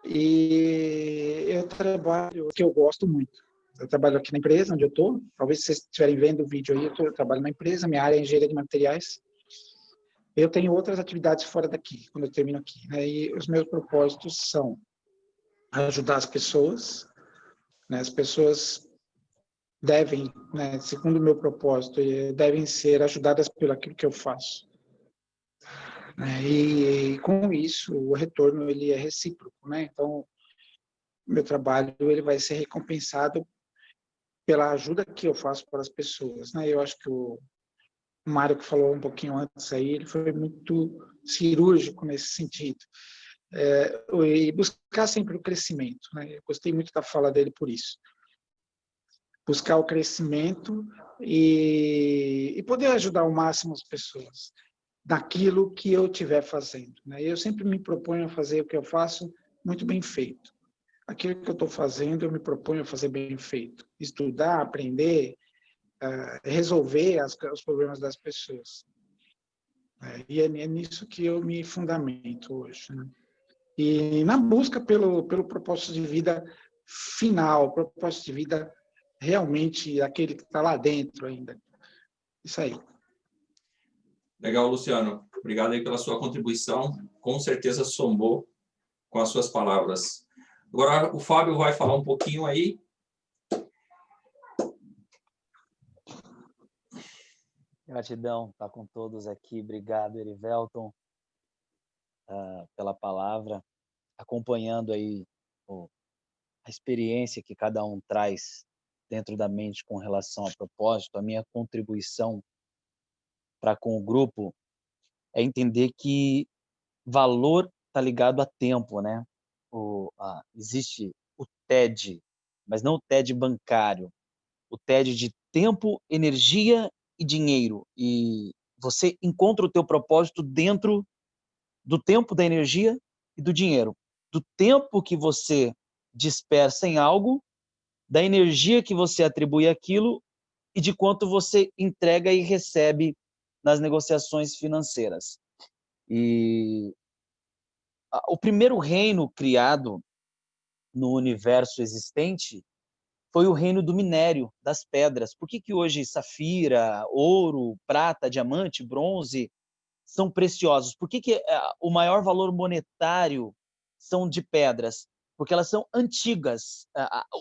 E eu trabalho, que eu gosto muito. Eu trabalho aqui na empresa onde eu estou. Talvez vocês estiverem vendo o vídeo aí, eu trabalho na empresa, minha área é engenharia de materiais. Eu tenho outras atividades fora daqui, quando eu termino aqui, né? E os meus propósitos são ajudar as pessoas, né? As pessoas devem, né, segundo o meu propósito, devem ser ajudadas pelo aquilo que eu faço. E com isso, o retorno ele é recíproco, né? Então, meu trabalho ele vai ser recompensado pela ajuda que eu faço para as pessoas, né? Eu acho que o Mário, que falou um pouquinho antes aí, ele foi muito cirúrgico nesse sentido. E buscar sempre o crescimento, né? Eu gostei muito da fala dele por isso. Buscar o crescimento e poder ajudar ao máximo as pessoas. daquilo que eu estiver fazendo, né? Eu sempre me proponho a fazer o que eu faço muito bem feito. Aquilo que eu estou fazendo, eu me proponho a fazer bem feito. Estudar, aprender, resolver os problemas das pessoas. E é nisso que eu me fundamento hoje, né? E na busca pelo propósito de vida final, propósito de vida realmente aquele que está lá dentro ainda. Isso aí. Legal, Luciano. Obrigado aí pela sua contribuição. Com certeza somou com as suas palavras. Agora o Fábio vai falar um pouquinho aí. Gratidão, estar com todos aqui. Obrigado, Erivelton, pela palavra, acompanhando aí a experiência que cada um traz dentro da mente com relação a propósito. A minha contribuição para com o grupo é entender que valor está ligado a tempo, né? Existe o TED, mas não o TED bancário, o TED de tempo, energia e dinheiro. E você encontra o teu propósito dentro do tempo, da energia e do dinheiro. Do tempo que você dispersa em algo, da energia que você atribui àquilo e de quanto você entrega e recebe nas negociações financeiras. E o primeiro reino criado no universo existente foi o reino do minério, das pedras. Por que hoje safira, ouro, prata, diamante, bronze são preciosos? Por que o maior valor monetário são de pedras? Porque elas são antigas.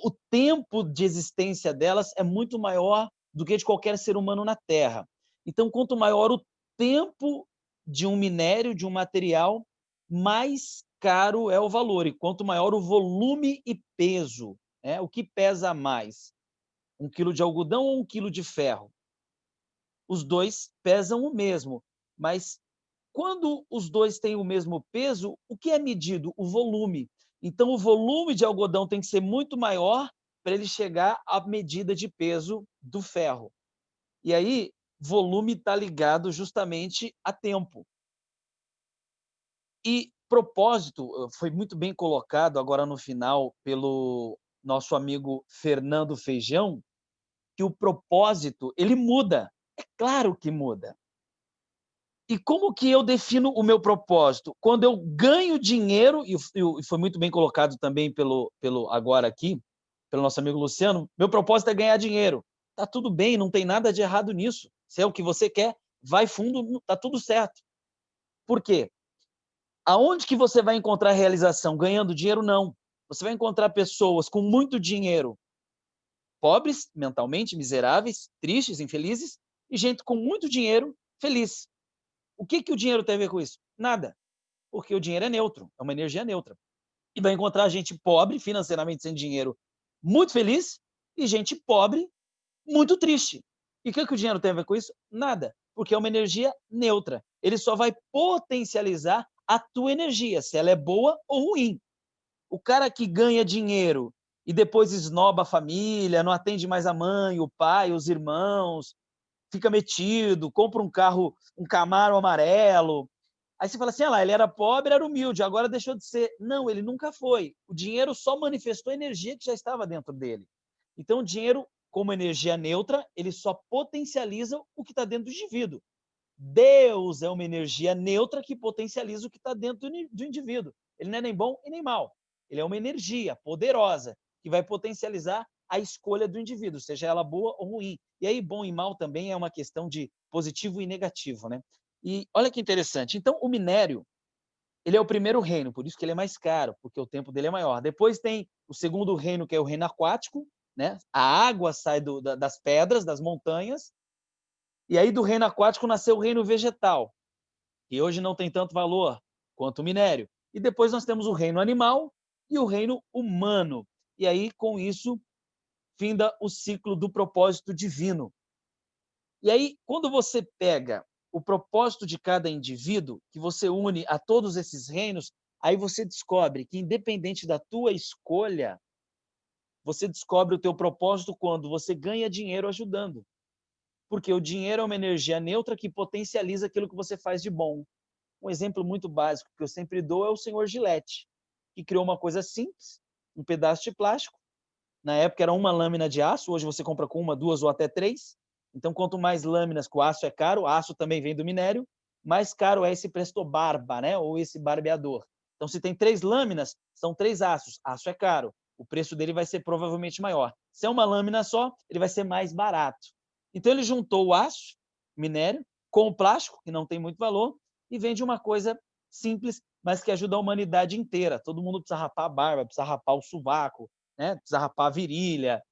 O tempo de existência delas é muito maior do que de qualquer ser humano na Terra. Então, quanto maior o tempo de um minério, de um material, mais caro é o valor. E quanto maior o volume e peso, né? O que pesa mais? 1 quilo de algodão ou 1 quilo de ferro? Os dois pesam o mesmo, mas quando os dois têm o mesmo peso, o que é medido? O volume. Então, o volume de algodão tem que ser muito maior para ele chegar à medida de peso do ferro. E aí, volume está ligado justamente a tempo. E propósito foi muito bem colocado agora no final pelo nosso amigo Fernando Feijão, que o propósito, ele muda. É claro que muda. E como que eu defino o meu propósito? Quando eu ganho dinheiro, e foi muito bem colocado também pelo agora aqui, pelo nosso amigo Luciano, meu propósito é ganhar dinheiro. Tá tudo bem, não tem nada de errado nisso. Se é o que você quer, vai fundo, tá tudo certo. Por quê? Aonde que você vai encontrar realização? Ganhando dinheiro? Não. Você vai encontrar pessoas com muito dinheiro, pobres, mentalmente miseráveis, tristes, infelizes, e gente com muito dinheiro, feliz. O que o dinheiro tem a ver com isso? Nada. Porque o dinheiro é neutro, é uma energia neutra. E vai encontrar gente pobre, financeiramente sem dinheiro, muito feliz, e gente pobre, muito triste. E o que o dinheiro tem a ver com isso? Nada. Porque é uma energia neutra. Ele só vai potencializar a tua energia, se ela é boa ou ruim. O cara que ganha dinheiro e depois esnoba a família, não atende mais a mãe, o pai, os irmãos, fica metido, compra um carro, um Camaro amarelo. Aí você fala assim, ah lá, ele era pobre, era humilde, agora deixou de ser. Não, ele nunca foi. O dinheiro só manifestou a energia que já estava dentro dele. Então, o dinheiro, como energia neutra, ele só potencializa o que está dentro do indivíduo. Deus é uma energia neutra que potencializa o que está dentro do indivíduo. Ele não é nem bom e nem mal. Ele é uma energia poderosa que vai potencializar a escolha do indivíduo, seja ela boa ou ruim. E aí, bom e mal também é uma questão de positivo e negativo, né? E olha que interessante. Então, o minério, ele é o primeiro reino, por isso que ele é mais caro, porque o tempo dele é maior. Depois tem o segundo reino, que é o reino aquático, né? A água sai das pedras, das montanhas. E aí, do reino aquático, nasceu o reino vegetal, que hoje não tem tanto valor quanto o minério. E depois nós temos o reino animal e o reino humano. E aí, com isso, finda o ciclo do propósito divino. E aí, quando você pega o propósito de cada indivíduo, que você une a todos esses reinos, aí você descobre que, independente da tua escolha, você descobre o teu propósito quando você ganha dinheiro ajudando. Porque o dinheiro é uma energia neutra que potencializa aquilo que você faz de bom. Um exemplo muito básico que eu sempre dou é o senhor Gillette, que criou uma coisa simples, um pedaço de plástico. Na época era uma lâmina de aço, hoje você compra com uma, duas ou até três. Então, quanto mais lâminas, que o aço é caro, o aço também vem do minério, mais caro é esse Presto Barba, né? Ou esse barbeador. Então, se tem 3 lâminas, são 3 aços. Aço é caro, o preço dele vai ser provavelmente maior. Se é uma lâmina só, ele vai ser mais barato. Então, ele juntou o aço, minério, com o plástico, que não tem muito valor, e vende uma coisa simples, mas que ajuda a humanidade inteira. Todo mundo precisa rapar a barba, precisa rapar o sovaco, né? Precisa rapar a virilha.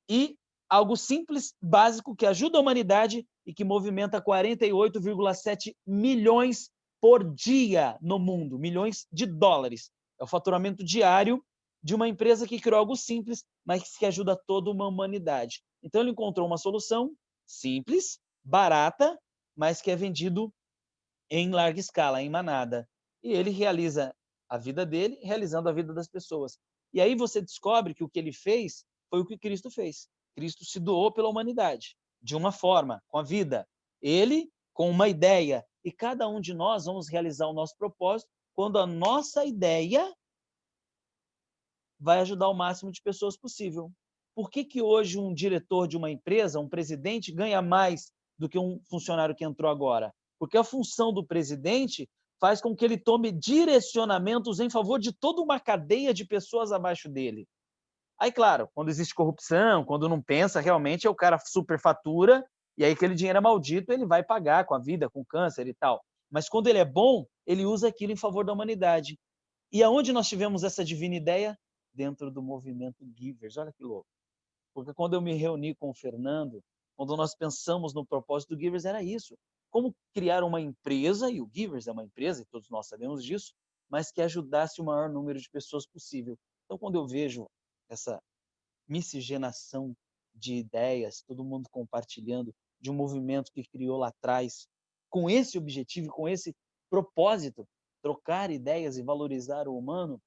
E algo simples, básico, que ajuda a humanidade e que movimenta 48,7 milhões por dia no mundo, milhões de dólares. É o faturamento diário de uma empresa que criou algo simples, mas que ajuda toda uma humanidade. Então, ele encontrou uma solução simples, barata, mas que é vendido em larga escala, em manada. E ele realiza a vida dele, realizando a vida das pessoas. E aí você descobre que o que ele fez foi o que Cristo fez. Cristo se doou pela humanidade, de uma forma, com a vida. Ele, com uma ideia. E cada um de nós vamos realizar o nosso propósito quando a nossa ideia vai ajudar o máximo de pessoas possível. Por que que hoje um diretor de uma empresa, um presidente, ganha mais do que um funcionário que entrou agora? Porque a função do presidente faz com que ele tome direcionamentos em favor de toda uma cadeia de pessoas abaixo dele. Aí, claro, quando existe corrupção, quando não pensa, realmente é o cara superfatura, e aí aquele dinheiro é maldito, ele vai pagar com a vida, com câncer e tal. Mas quando ele é bom, ele usa aquilo em favor da humanidade. E aonde nós tivemos essa divina ideia? Dentro do movimento Givers. Olha que louco. Porque quando eu me reuni com o Fernando, quando nós pensamos no propósito do Givers, era isso. Como criar uma empresa, e o Givers é uma empresa, e todos nós sabemos disso, mas que ajudasse o maior número de pessoas possível. Então, quando eu vejo essa miscigenação de ideias, todo mundo compartilhando, de um movimento que criou lá atrás, com esse objetivo, com esse propósito, trocar ideias e valorizar o humano,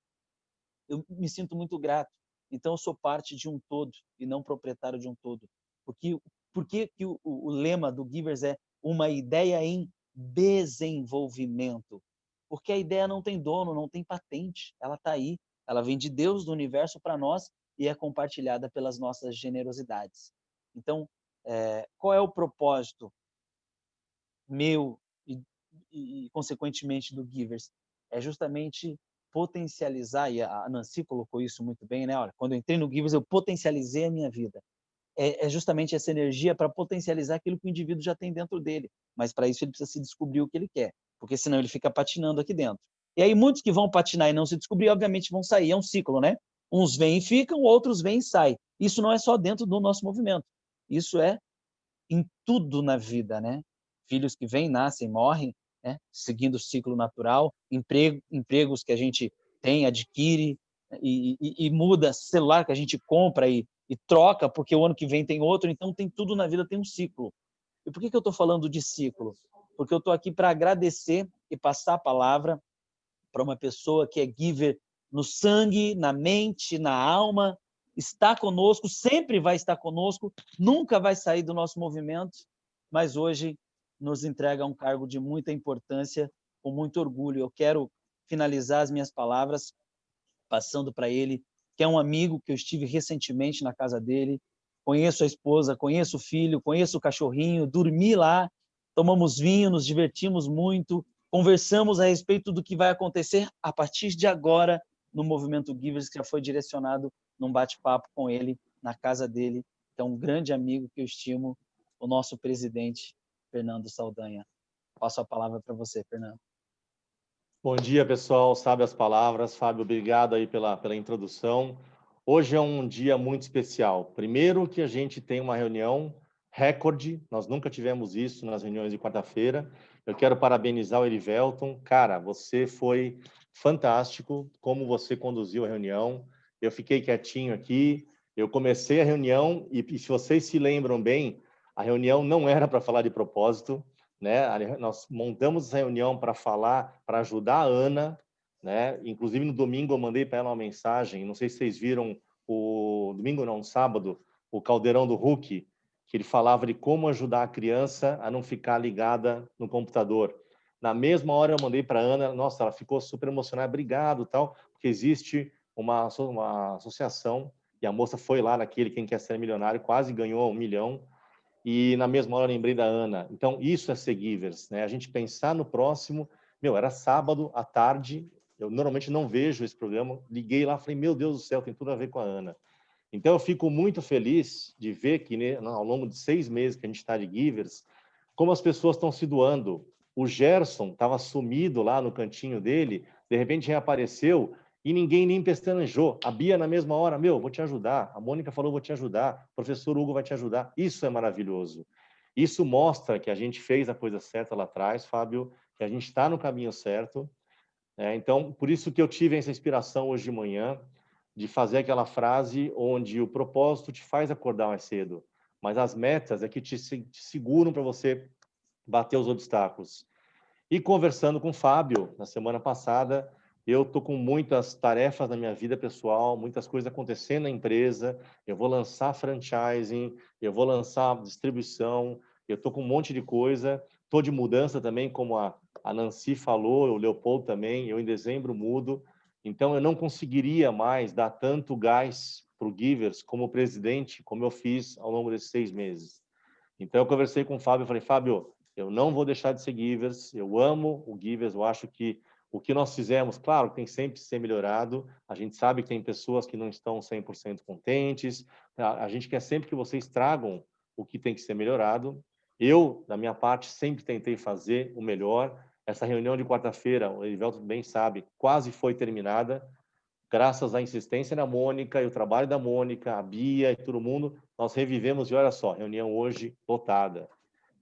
eu me sinto muito grato. Então, eu sou parte de um todo e não proprietário de um todo. Por que o lema do Givers é uma ideia em desenvolvimento? Porque a ideia não tem dono, não tem patente. Ela está aí. Ela vem de Deus, do universo, para nós e é compartilhada pelas nossas generosidades. Então, qual é o propósito meu e consequentemente, do Givers? É justamente potencializar, e a Nancy colocou isso muito bem, né? Olha, quando eu entrei no Givers, eu potencializei a minha vida. É justamente essa energia para potencializar aquilo que o indivíduo já tem dentro dele. Mas para isso ele precisa se descobrir o que ele quer, porque senão ele fica patinando aqui dentro. E aí muitos que vão patinar e não se descobrir, obviamente vão sair, é um ciclo, né? Uns vêm e ficam, outros vêm e saem. Isso não é só dentro do nosso movimento. Isso é em tudo na vida, né? Filhos que vêm, nascem, morrem, né? Seguindo o ciclo natural, empregos que a gente tem, adquire e muda, celular que a gente compra e troca, porque o ano que vem tem outro, então tem tudo na vida, tem um ciclo. E por que eu estou falando de ciclo? Porque eu estou aqui para agradecer e passar a palavra para uma pessoa que é giver no sangue, na mente, na alma, está conosco, sempre vai estar conosco, nunca vai sair do nosso movimento, mas hoje nos entrega um cargo de muita importância, com muito orgulho. Eu quero finalizar as minhas palavras passando para ele, que é um amigo que eu estive recentemente na casa dele, conheço a esposa, conheço o filho, conheço o cachorrinho, dormi lá, tomamos vinho, nos divertimos muito, conversamos a respeito do que vai acontecer a partir de agora no movimento Givers, que já foi direcionado num bate-papo com ele na casa dele, que é um grande amigo que eu estimo, o nosso presidente, Fernando Saldanha. Passo a palavra para você, Fernando. Bom dia, pessoal. Sabe as palavras. Fábio, obrigado aí pela introdução. Hoje é um dia muito especial. Primeiro que a gente tem uma reunião recorde, nós nunca tivemos isso nas reuniões de quarta-feira. Eu quero parabenizar o Erivelton. Cara, você foi fantástico, como você conduziu a reunião. Eu fiquei quietinho aqui, eu comecei a reunião e se vocês se lembram bem, a reunião não era para falar de propósito, né? Nós montamos essa reunião para falar, para ajudar a Ana, né? Inclusive no domingo eu mandei para ela uma mensagem, não sei se vocês viram o domingo não, sábado, o Caldeirão do Hulk, que ele falava de como ajudar a criança a não ficar ligada no computador. Na mesma hora eu mandei para a Ana, nossa, ela ficou super emocionada, obrigado, tal, porque existe uma associação, e a moça foi lá naquele Quem Quer Ser Milionário, quase ganhou 1 milhão, e na mesma hora eu lembrei da Ana. Então, isso é ser givers, né? A gente pensar no próximo. Era sábado à tarde, eu normalmente não vejo esse programa, liguei lá, falei, meu Deus do céu, tem tudo a ver com a Ana. Então, eu fico muito feliz de ver que, né, ao longo de 6 meses que a gente está de givers, como as pessoas estão se doando. O Gerson estava sumido lá no cantinho dele, de repente reapareceu e ninguém nem pestanejou. A Bia, na mesma hora, vou te ajudar. A Mônica falou, vou te ajudar. O professor Hugo vai te ajudar. Isso é maravilhoso. Isso mostra que a gente fez a coisa certa lá atrás, Fábio, que a gente está no caminho certo. Então, por isso que eu tive essa inspiração hoje de manhã, de fazer aquela frase onde o propósito te faz acordar mais cedo, mas as metas é que te seguram para você bater os obstáculos. E conversando com o Fábio, na semana passada, eu estou com muitas tarefas na minha vida pessoal, muitas coisas acontecendo na empresa, eu vou lançar franchising, eu vou lançar distribuição, eu estou com um monte de coisa, estou de mudança também, como a Nancy falou, o Leopoldo também, eu em dezembro mudo, então eu não conseguiria mais dar tanto gás para o Givers como presidente, como eu fiz ao longo desses 6 meses. Então eu conversei com o Fábio e falei, Fábio, eu não vou deixar de ser Givers, eu amo o Givers, eu acho que o que nós fizemos, claro, tem sempre que ser melhorado, a gente sabe que tem pessoas que não estão 100% contentes, a gente quer sempre que vocês tragam o que tem que ser melhorado. Eu, da minha parte, sempre tentei fazer o melhor. Essa reunião de quarta-feira, o Erivelto bem sabe, quase foi terminada, graças à insistência da Mônica e o trabalho da Mônica, a Bia e todo mundo, nós revivemos, e olha só, reunião hoje lotada.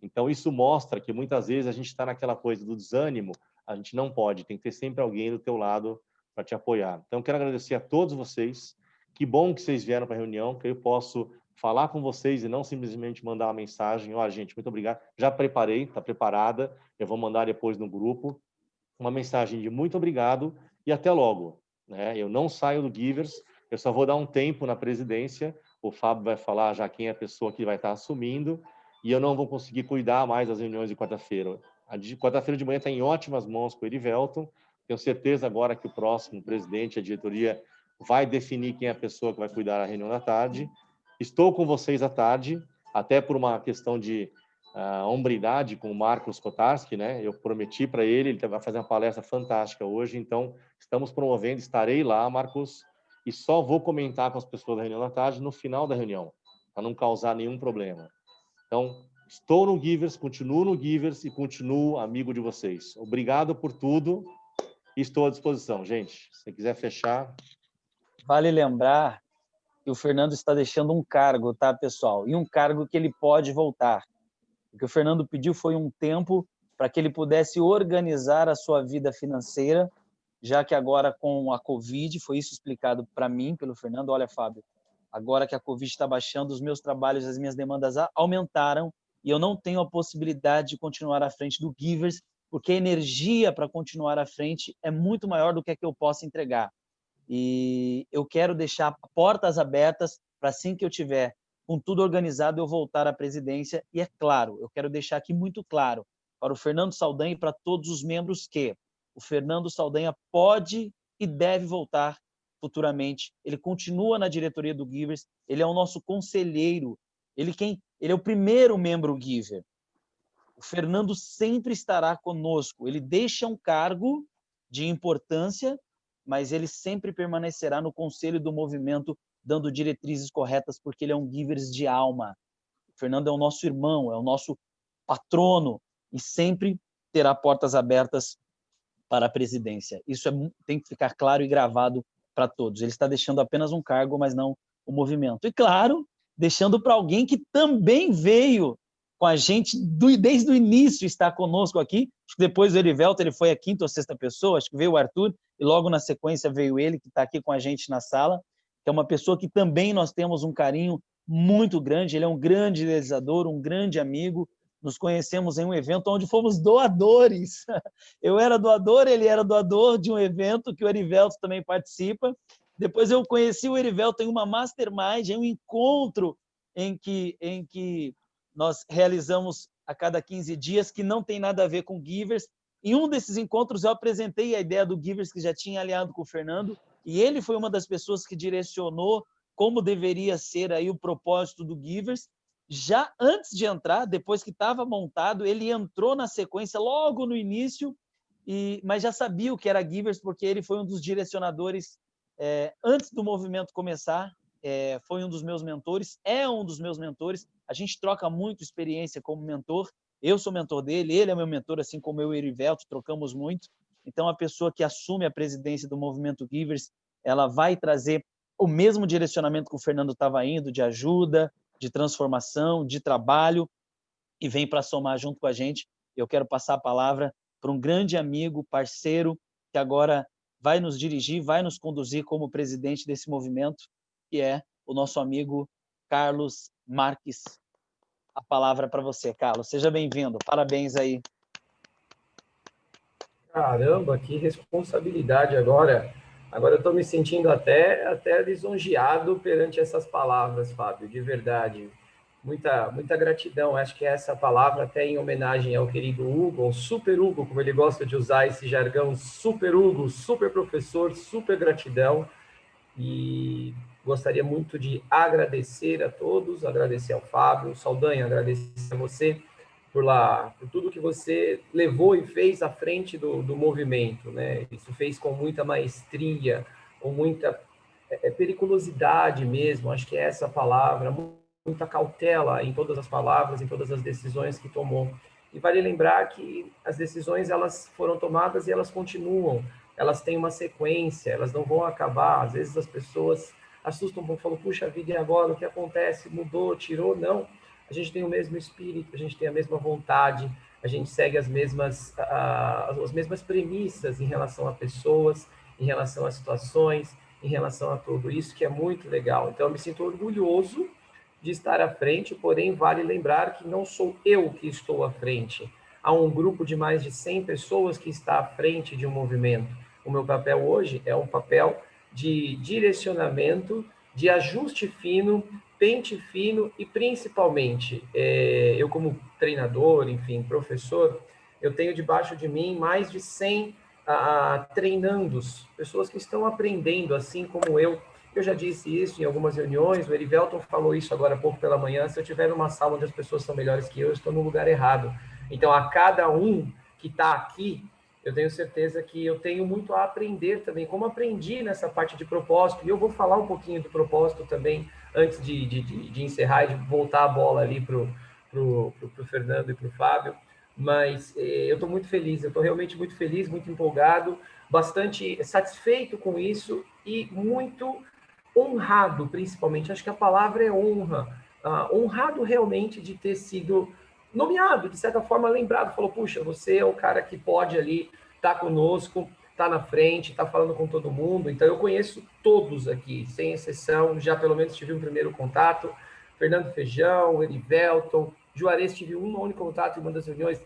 Então, isso mostra que muitas vezes a gente está naquela coisa do desânimo, a gente não pode, tem que ter sempre alguém do teu lado para te apoiar. Então, quero agradecer a todos vocês, que bom que vocês vieram para a reunião, que eu posso falar com vocês e não simplesmente mandar uma mensagem, gente, muito obrigado, já preparei, está preparada, eu vou mandar depois no grupo, uma mensagem de muito obrigado e até logo. Eu não saio do Givers, eu só vou dar um tempo na presidência, o Fábio vai falar já quem é a pessoa que vai estar assumindo, e eu não vou conseguir cuidar mais das reuniões de quarta-feira. A de quarta-feira de manhã está em ótimas mãos com o Erivelton. Tenho certeza agora que o próximo presidente, a diretoria, vai definir quem é a pessoa que vai cuidar da reunião da tarde. Estou com vocês à tarde, até por uma questão de hombridade com o Marcos Kotarski, né? Eu prometi para ele vai fazer uma palestra fantástica hoje, então estamos promovendo, estarei lá, Marcos, e só vou comentar com as pessoas da reunião da tarde no final da reunião, para não causar nenhum problema. Então, estou no Givers, continuo no Givers e continuo amigo de vocês. Obrigado por tudo e estou à disposição. Gente, se quiser fechar... Vale lembrar que o Fernando está deixando um cargo, tá, pessoal? E um cargo que ele pode voltar. O que o Fernando pediu foi um tempo para que ele pudesse organizar a sua vida financeira, já que agora com a Covid, foi isso explicado para mim pelo Fernando, olha, Fábio, agora que a Covid está baixando, os meus trabalhos, as minhas demandas aumentaram e eu não tenho a possibilidade de continuar à frente do Givers, porque a energia para continuar à frente é muito maior do que a que eu possa entregar. E eu quero deixar portas abertas para assim que eu tiver com tudo organizado, eu voltar à presidência. E é claro, eu quero deixar aqui muito claro para o Fernando Saldanha e para todos os membros que o Fernando Saldanha pode e deve voltar futuramente. Ele continua na diretoria do Givers, ele é o nosso conselheiro, ele é o primeiro membro Giver. O Fernando sempre estará conosco, ele deixa um cargo de importância, mas ele sempre permanecerá no conselho do movimento, dando diretrizes corretas, porque ele é um Givers de alma. O Fernando é o nosso irmão, é o nosso patrono, e sempre terá portas abertas para a presidência. Isso tem que ficar claro e gravado para todos. Ele está deixando apenas um cargo, mas não o movimento. E, claro, deixando para alguém que também veio com a gente desde o início, está conosco aqui. Acho que depois do Erivelto, ele foi a 5ª ou 6ª pessoa, acho que veio o Arthur, e logo na sequência veio ele, que está aqui com a gente na sala, que é uma pessoa que também nós temos um carinho muito grande. Ele é um grande idealizador, um grande amigo. Nos conhecemos em um evento onde fomos doadores. Eu era doador, ele era doador de um evento que o Erivelto também participa. Depois eu conheci o Erivelto em uma mastermind, em um encontro em que nós realizamos a cada 15 dias, que não tem nada a ver com Givers. Em um desses encontros, eu apresentei a ideia do Givers, que já tinha alinhado com o Fernando, e ele foi uma das pessoas que direcionou como deveria ser aí o propósito do Givers. Já antes de entrar, depois que estava montado, ele entrou na sequência logo no início, mas já sabia o que era Givers, porque ele foi um dos direcionadores antes do movimento começar. Foi um dos meus mentores, é um dos meus mentores. A gente troca muito experiência como mentor. Eu sou mentor dele, ele é meu mentor, assim como eu e o Erivelto, trocamos muito. Então, a pessoa que assume a presidência do movimento Givers, ela vai trazer o mesmo direcionamento que o Fernando estava indo, de ajuda, de transformação, de trabalho, e vem para somar junto com a gente. Eu quero passar a palavra para um grande amigo, parceiro, que agora vai nos dirigir, vai nos conduzir como presidente desse movimento, que é o nosso amigo Carlos Marques. A palavra para você, Carlos. Seja bem-vindo. Parabéns aí. Caramba, que responsabilidade agora. Agora eu estou me sentindo até lisonjeado perante essas palavras, Fábio, de verdade. Muita gratidão. Acho que essa palavra, até em homenagem ao querido Hugo, ao Super Hugo, como ele gosta de usar esse jargão, Super Hugo, super professor, super gratidão. E gostaria muito de agradecer a todos, agradecer ao Fábio, Saldanha, agradecer a você por tudo que você levou e fez à frente do movimento, né? Isso fez com muita maestria, com muita periculosidade mesmo, acho que é essa palavra, muita cautela em todas as palavras, em todas as decisões que tomou. E vale lembrar que as decisões, elas foram tomadas e elas continuam, elas têm uma sequência, elas não vão acabar. Às vezes as pessoas assustam um pouco, falam, puxa vida, e agora? O que acontece? Mudou, tirou? Não. A gente tem o mesmo espírito, a gente tem a mesma vontade, a gente segue as mesmas premissas em relação a pessoas, em relação a situações, em relação a tudo isso, que é muito legal. Então, eu me sinto orgulhoso de estar à frente, porém, vale lembrar que não sou eu que estou à frente. Há um grupo de mais de 100 pessoas que está à frente de um movimento. O meu papel hoje é um papel de direcionamento, de ajuste fino, pente fino e, principalmente, eu como treinador, enfim, professor, eu tenho debaixo de mim mais de 100 treinandos, pessoas que estão aprendendo, assim como eu. Eu já disse isso em algumas reuniões, o Erivelton falou isso agora há pouco pela manhã, se eu tiver numa sala onde as pessoas são melhores que eu estou no lugar errado. Então, a cada um que está aqui, eu tenho certeza que eu tenho muito a aprender também, como aprendi nessa parte de propósito, e eu vou falar um pouquinho do propósito também, antes de encerrar e de voltar a bola ali para o Fernando e para o Fábio, mas eu estou muito feliz, eu estou realmente muito feliz, muito empolgado, bastante satisfeito com isso e muito honrado, principalmente. Acho que a palavra é honra. Honrado realmente de ter sido nomeado, de certa forma lembrado. Falou, puxa, você é o cara que pode ali estar conosco, estar na frente, estar falando com todo mundo. Então, eu conheço todos aqui, sem exceção. Já pelo menos tive um primeiro contato. Fernando Feijão, Erivelton, Juarez, tive um único contato em uma das reuniões.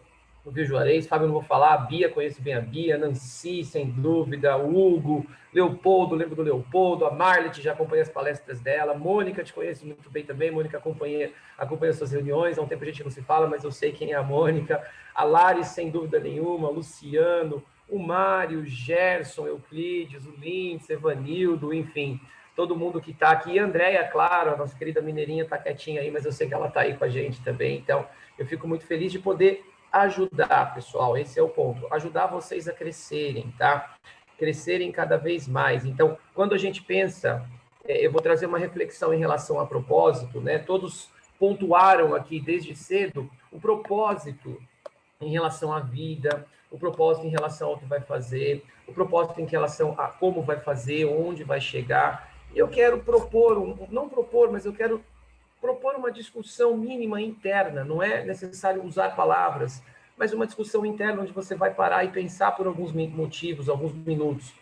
Não vi o Juarez, Fábio não vou falar, a Bia, conheço bem a Bia, Nancy, sem dúvida, o Hugo, Leopoldo, lembro do Leopoldo, a Marlet, já acompanhei as palestras dela, Mônica, te conheço muito bem também, Mônica acompanha as suas reuniões, há um tempo a gente não se fala, mas eu sei quem é a Mônica, a Lari, sem dúvida nenhuma, Luciano, o Mário, o Gerson, Euclides, o Lindsay, Evanildo, enfim, todo mundo que está aqui, e a Andréia, claro, a nossa querida mineirinha está quietinha aí, mas eu sei que ela está aí com a gente também, então eu fico muito feliz de poder ajudar, pessoal, esse é o ponto, ajudar vocês a crescerem, tá? Crescerem cada vez mais. Então, quando a gente pensa, eu vou trazer uma reflexão em relação a propósito, né? Todos pontuaram aqui desde cedo o propósito em relação à vida, o propósito em relação ao que vai fazer, o propósito em relação a como vai fazer, onde vai chegar. E eu quero mas eu quero propor uma discussão mínima interna, não é necessário usar palavras, mas uma discussão interna onde você vai parar e pensar por alguns motivos, alguns minutos.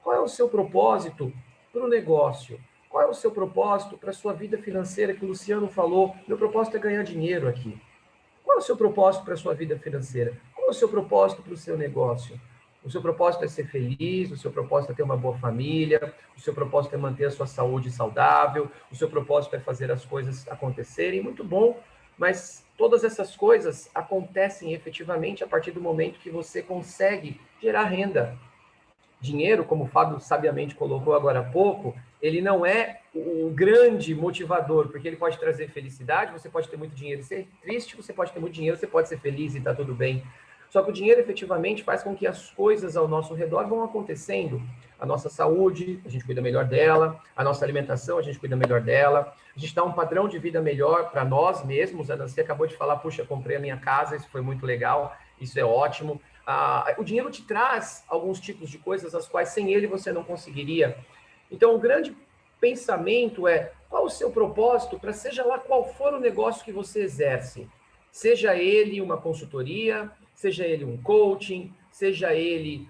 Qual é o seu propósito para o negócio? Qual é o seu propósito para a sua vida financeira, que o Luciano falou? Meu propósito é ganhar dinheiro aqui. Qual é o seu propósito para a sua vida financeira? Qual é o seu propósito para o seu negócio? O seu propósito é ser feliz, o seu propósito é ter uma boa família, o seu propósito é manter a sua saúde saudável, o seu propósito é fazer as coisas acontecerem, muito bom, mas todas essas coisas acontecem efetivamente a partir do momento que você consegue gerar renda. Dinheiro, como o Fábio sabiamente colocou agora há pouco, ele não é o grande motivador, porque ele pode trazer felicidade, você pode ter muito dinheiro e ser triste, você pode ter muito dinheiro, você pode ser feliz e está tudo bem. Só que o dinheiro efetivamente faz com que as coisas ao nosso redor vão acontecendo. A nossa saúde, a gente cuida melhor dela, a nossa alimentação, a gente cuida melhor dela, a gente dá um padrão de vida melhor para nós mesmos. A Nancy acabou de falar, puxa, comprei a minha casa, isso foi muito legal, isso é ótimo. O dinheiro te traz alguns tipos de coisas as quais sem ele você não conseguiria. Então, o grande pensamento é qual o seu propósito para seja lá qual for o negócio que você exerce. Seja ele uma consultoria, seja ele um coaching, seja ele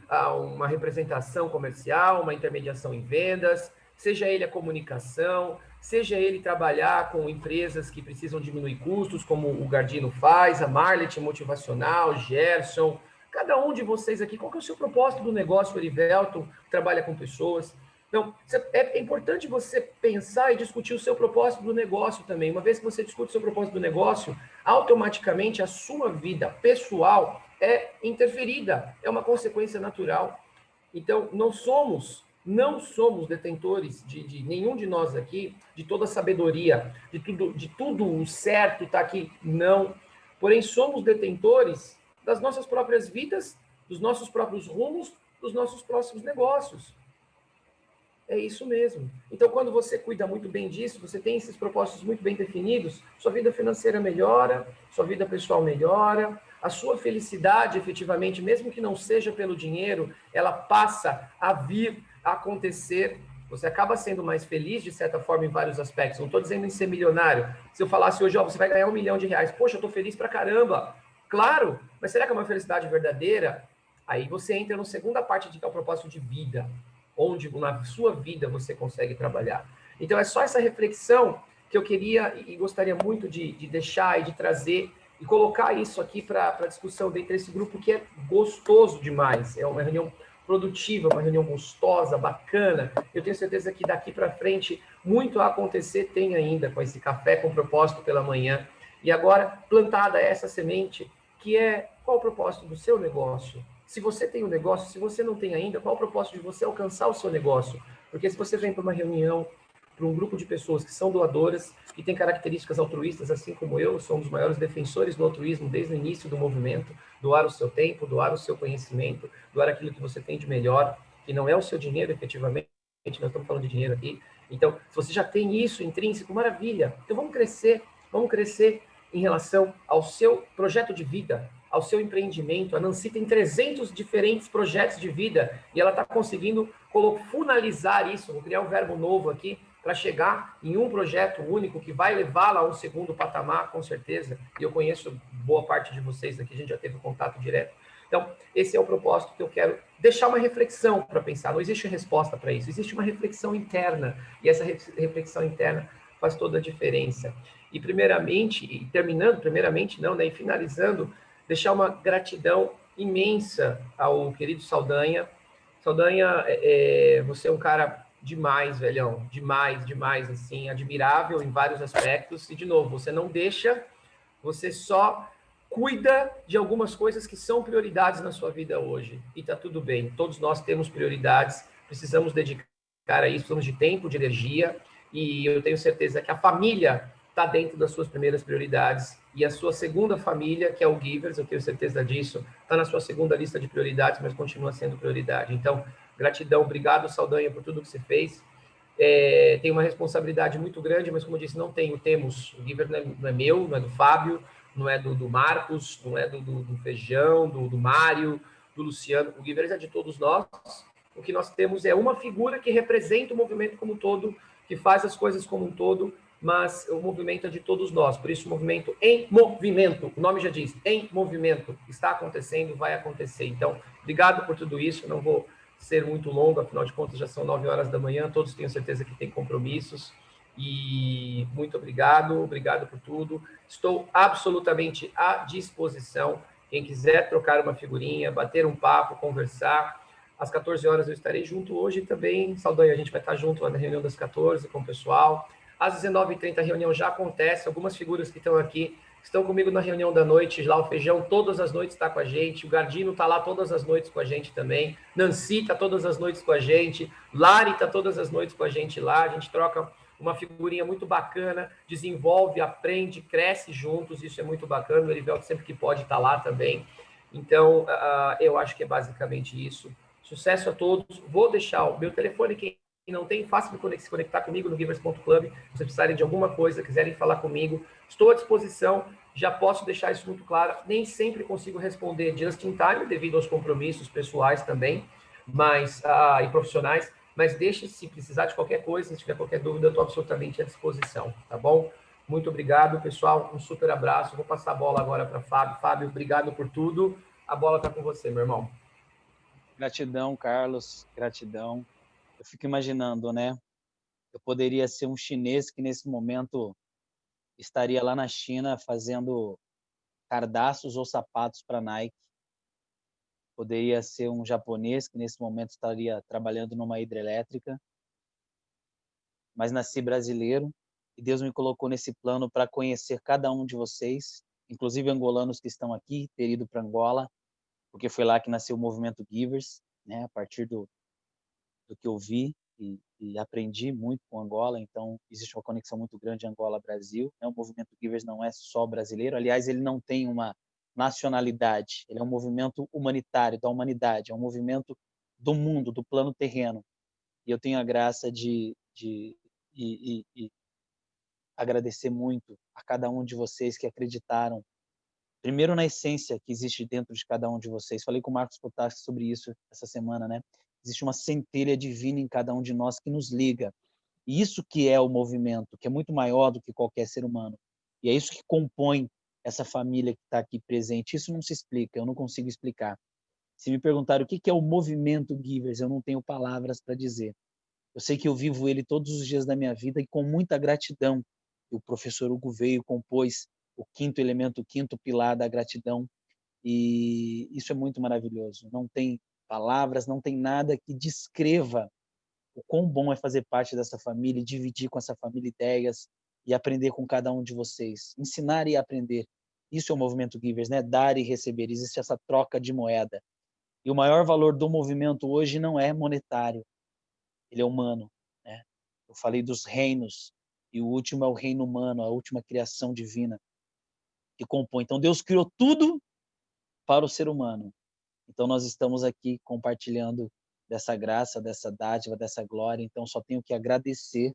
uma representação comercial, uma intermediação em vendas, seja ele a comunicação, seja ele trabalhar com empresas que precisam diminuir custos, como o Gardino faz, a Marlet Motivacional, Gerson. Cada um de vocês aqui, qual que é o seu propósito do negócio, Erivelton, trabalha com pessoas? Então, é importante você pensar e discutir o seu propósito do negócio também. Uma vez que você discute o seu propósito do negócio, automaticamente a sua vida pessoal é interferida, é uma consequência natural. Então, não somos detentores de nenhum de nós aqui, de toda a sabedoria, de tudo o certo está aqui, não. Porém, somos detentores das nossas próprias vidas, dos nossos próprios rumos, dos nossos próximos negócios. É isso mesmo. Então, quando você cuida muito bem disso, você tem esses propósitos muito bem definidos, sua vida financeira melhora, sua vida pessoal melhora, a sua felicidade, efetivamente, mesmo que não seja pelo dinheiro, ela passa a vir a acontecer. Você acaba sendo mais feliz, de certa forma, em vários aspectos. Não estou dizendo em ser milionário. Se eu falasse hoje, você vai ganhar R$1 milhão, poxa, eu estou feliz pra caramba. Claro, mas será que é uma felicidade verdadeira? Aí você entra na segunda parte de que é o propósito de vida, onde na sua vida você consegue trabalhar. Então, é só essa reflexão que eu queria e gostaria muito de deixar e de trazer e colocar isso aqui para a discussão dentro desse grupo que é gostoso demais. É uma reunião produtiva, uma reunião gostosa, bacana. Eu tenho certeza que daqui para frente muito a acontecer tem ainda com esse café com propósito pela manhã. E agora, plantada essa semente, que é qual o propósito do seu negócio? Se você tem um negócio, se você não tem ainda, qual o propósito de você alcançar o seu negócio? Porque se você vem para uma reunião, para um grupo de pessoas que são doadoras, que têm características altruístas, assim como eu, sou um dos maiores defensores do altruísmo desde o início do movimento, doar o seu tempo, doar o seu conhecimento, doar aquilo que você tem de melhor, que não é o seu dinheiro, efetivamente, nós estamos falando de dinheiro aqui. Então, se você já tem isso intrínseco, maravilha. Então, vamos crescer em relação ao seu projeto de vida, ao seu empreendimento. A Nancy tem 300 diferentes projetos de vida e ela está conseguindo finalizar isso, vou criar um verbo novo aqui, para chegar em um projeto único que vai levá-la a um segundo patamar, com certeza. E eu conheço boa parte de vocês aqui, a gente já teve contato direto. Então, esse é o propósito que eu quero deixar uma reflexão para pensar. Não existe resposta para isso, existe uma reflexão interna. E essa reflexão interna faz toda a diferença. E e finalizando, deixar uma gratidão imensa ao querido Saldanha. Saldanha, você é um cara demais, velhão, demais, assim, admirável em vários aspectos. E, de novo, você não deixa, você só cuida de algumas coisas que são prioridades na sua vida hoje. E tá tudo bem, todos nós temos prioridades, precisamos dedicar a isso, precisamos de tempo, de energia, e eu tenho certeza que a família está dentro das suas primeiras prioridades, e a sua segunda família, que é o Givers, eu tenho certeza disso, está na sua segunda lista de prioridades, mas continua sendo prioridade. Então, gratidão, obrigado, Saldanha, por tudo que você fez. Tem uma responsabilidade muito grande, mas como eu disse, temos, o Givers não é meu, não é do Fábio, não é do Marcos, não é do Feijão, do Mário, do Luciano, o Givers é de todos nós. O que nós temos é uma figura que representa o movimento como um todo, que faz as coisas como um todo, mas o movimento é de todos nós. Por isso, o movimento em movimento, o nome já diz, em movimento, está acontecendo, vai acontecer. Então, obrigado por tudo isso, não vou ser muito longo, afinal de contas já são 9 horas da manhã, todos tenho certeza que têm compromissos, e muito obrigado por tudo. Estou absolutamente à disposição. Quem quiser trocar uma figurinha, bater um papo, conversar, às 14 horas eu estarei junto hoje também. Saldanha, a gente vai estar junto lá na reunião das 14 com o pessoal. Às 19h30 a reunião já acontece. Algumas figuras que estão aqui estão comigo na reunião da noite. Lá o Feijão todas as noites está com a gente. O Gardino está lá todas as noites com a gente também. Nancy está todas as noites com a gente. Lari está todas as noites com a gente lá. A gente troca uma figurinha muito bacana, desenvolve, aprende, cresce juntos. Isso é muito bacana. O Erivelto sempre que pode está lá também. Então, eu acho que é basicamente isso. Sucesso a todos. Vou deixar o meu telefone, quem não tem, fácil se conectar comigo no Givers.club. Se vocês precisarem de alguma coisa, quiserem falar comigo, estou à disposição. Já posso deixar isso muito claro. Nem sempre consigo responder just in time, devido aos compromissos pessoais também, e profissionais. Mas deixe, se precisar de qualquer coisa, se tiver qualquer dúvida, eu estou absolutamente à disposição, tá bom? Muito obrigado, pessoal. Um super abraço. Vou passar a bola agora para Fábio. Fábio, obrigado por tudo. A bola está com você, meu irmão. Gratidão, Carlos, gratidão. Eu fico imaginando, né? Eu poderia ser um chinês que nesse momento estaria lá na China fazendo cardaços ou sapatos para Nike. Poderia ser um japonês que nesse momento estaria trabalhando numa hidrelétrica. Mas nasci brasileiro e Deus me colocou nesse plano para conhecer cada um de vocês, inclusive angolanos que estão aqui, ter ido para Angola, porque foi lá que nasceu o movimento Givers, né? A partir do que eu vi e aprendi muito com Angola, então existe uma conexão muito grande Angola-Brasil, né? O movimento Givers não é só brasileiro, aliás, ele não tem uma nacionalidade, ele é um movimento humanitário, da humanidade, é um movimento do mundo, do plano terreno, e eu tenho a graça de agradecer muito a cada um de vocês que acreditaram primeiro na essência que existe dentro de cada um de vocês. Falei com o Marcos Potassi sobre isso essa semana, né? Existe uma centelha divina em cada um de nós que nos liga. E isso que é o movimento, que é muito maior do que qualquer ser humano. E é isso que compõe essa família que está aqui presente. Isso não se explica, eu não consigo explicar. Se me perguntarem o que é o movimento Givers, eu não tenho palavras para dizer. Eu sei que eu vivo ele todos os dias da minha vida e com muita gratidão. O professor Hugo veio e compôs o quinto elemento, o quinto pilar da gratidão, e isso é muito maravilhoso. Não tem palavras, não tem nada que descreva o quão bom é fazer parte dessa família, dividir com essa família ideias e aprender com cada um de vocês, ensinar e aprender. Isso é o movimento Givers, né? Dar e receber, existe essa troca de moeda. E o maior valor do movimento hoje não é monetário, ele é humano, né? Eu falei dos reinos, e o último é o reino humano, a última criação divina que compõe. Então, Deus criou tudo para o ser humano. Então, nós estamos aqui compartilhando dessa graça, dessa dádiva, dessa glória. Então, só tenho que agradecer,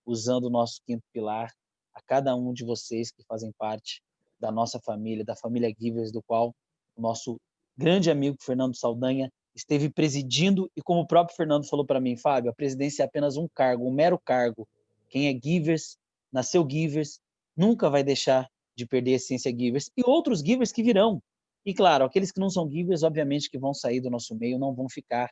usando o nosso quinto pilar, a cada um de vocês que fazem parte da nossa família, da família Givers, do qual o nosso grande amigo Fernando Saldanha esteve presidindo, e como o próprio Fernando falou para mim, Fábio, a presidência é apenas um cargo, um mero cargo. Quem é Givers, nasceu Givers, nunca vai deixar de perder a essência Givers, e outros Givers que virão. E claro, aqueles que não são Givers, obviamente que vão sair do nosso meio, não vão ficar.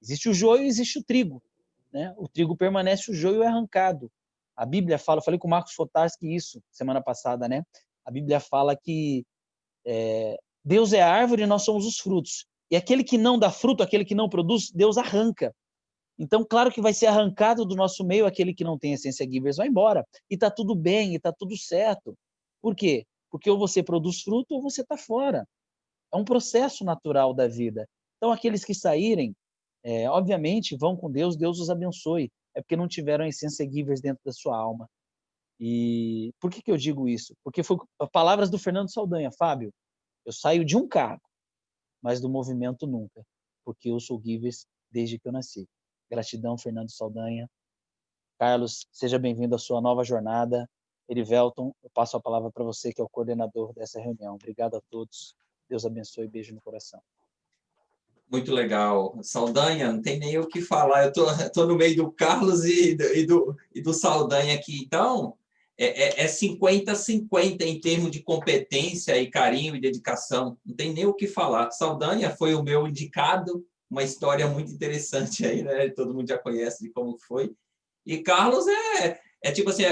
Existe o joio e existe o trigo, né? O trigo permanece, o joio é arrancado. A Bíblia fala, eu falei com o Marcos Fotarski isso semana passada, né? A Bíblia fala que Deus é a árvore e nós somos os frutos. E aquele que não dá fruto, aquele que não produz, Deus arranca. Então, claro que vai ser arrancado do nosso meio aquele que não tem essência Givers, vai embora. E está tudo bem, e está tudo certo. Por quê? Porque ou você produz fruto ou você está fora. É um processo natural da vida. Então, aqueles que saírem, obviamente, vão com Deus, Deus os abençoe. É porque não tiveram a essência Givers dentro da sua alma. E por que eu digo isso? Porque foi palavras do Fernando Saldanha. Fábio, eu saio de um cargo, mas do movimento nunca, porque eu sou Givers desde que eu nasci. Gratidão, Fernando Saldanha. Carlos, seja bem-vindo à sua nova jornada. Erivelton, eu passo a palavra para você, que é o coordenador dessa reunião. Obrigado a todos. Deus abençoe. Beijo no coração. Muito legal. Saldanha, não tem nem o que falar. Eu tô no meio do Carlos e do Saldanha aqui. Então, é 50-50 em termos de competência e carinho e dedicação. Não tem nem o que falar. Saldanha foi o meu indicado, uma história muito interessante aí, né? Todo mundo já conhece de como foi. E Carlos é tipo assim,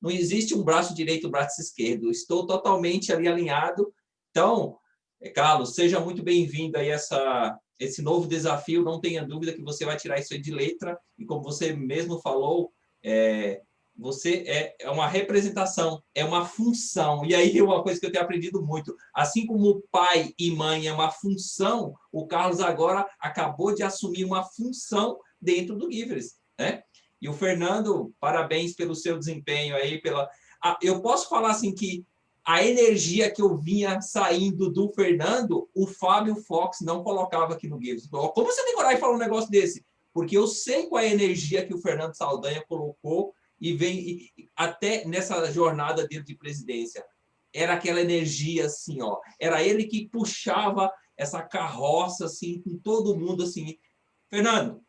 não existe um braço direito e um braço esquerdo. Estou totalmente ali alinhado. Então, Carlos, seja muito bem-vindo aí a esse novo desafio. Não tenha dúvida que você vai tirar isso aí de letra. E como você mesmo falou, você é uma representação, é uma função. E aí, uma coisa que eu tenho aprendido muito, assim como pai e mãe é uma função, o Carlos agora acabou de assumir uma função dentro do Givers, né? E o Fernando, parabéns pelo seu desempenho aí, eu posso falar assim que a energia que eu vinha saindo do Fernando, o Fábio Fox não colocava aqui no Givers. Como você tem coragem de falar um negócio desse? Porque eu sei qual é a energia que o Fernando Saldanha colocou e vem até nessa jornada dele de presidência. Era aquela energia assim, ó. Era ele que puxava essa carroça assim com todo mundo assim. Fernando,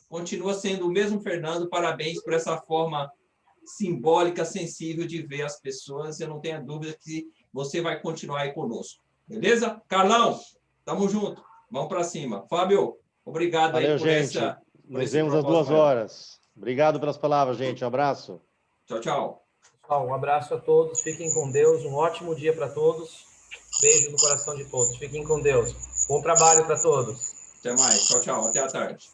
continua sendo o mesmo Fernando. Parabéns por essa forma simbólica, sensível de ver as pessoas. Eu não tenho dúvida que você vai continuar aí conosco. Beleza? Carlão, tamo junto. Vamos para cima. Fábio, obrigado. Valeu, aí por gente. Nos vemos às 2 horas. Obrigado pelas palavras, gente. Um abraço. Tchau, tchau. Pessoal, um abraço a todos. Fiquem com Deus. Um ótimo dia para todos. Beijo no coração de todos. Fiquem com Deus. Bom trabalho para todos. Até mais. Tchau, tchau. Até a tarde.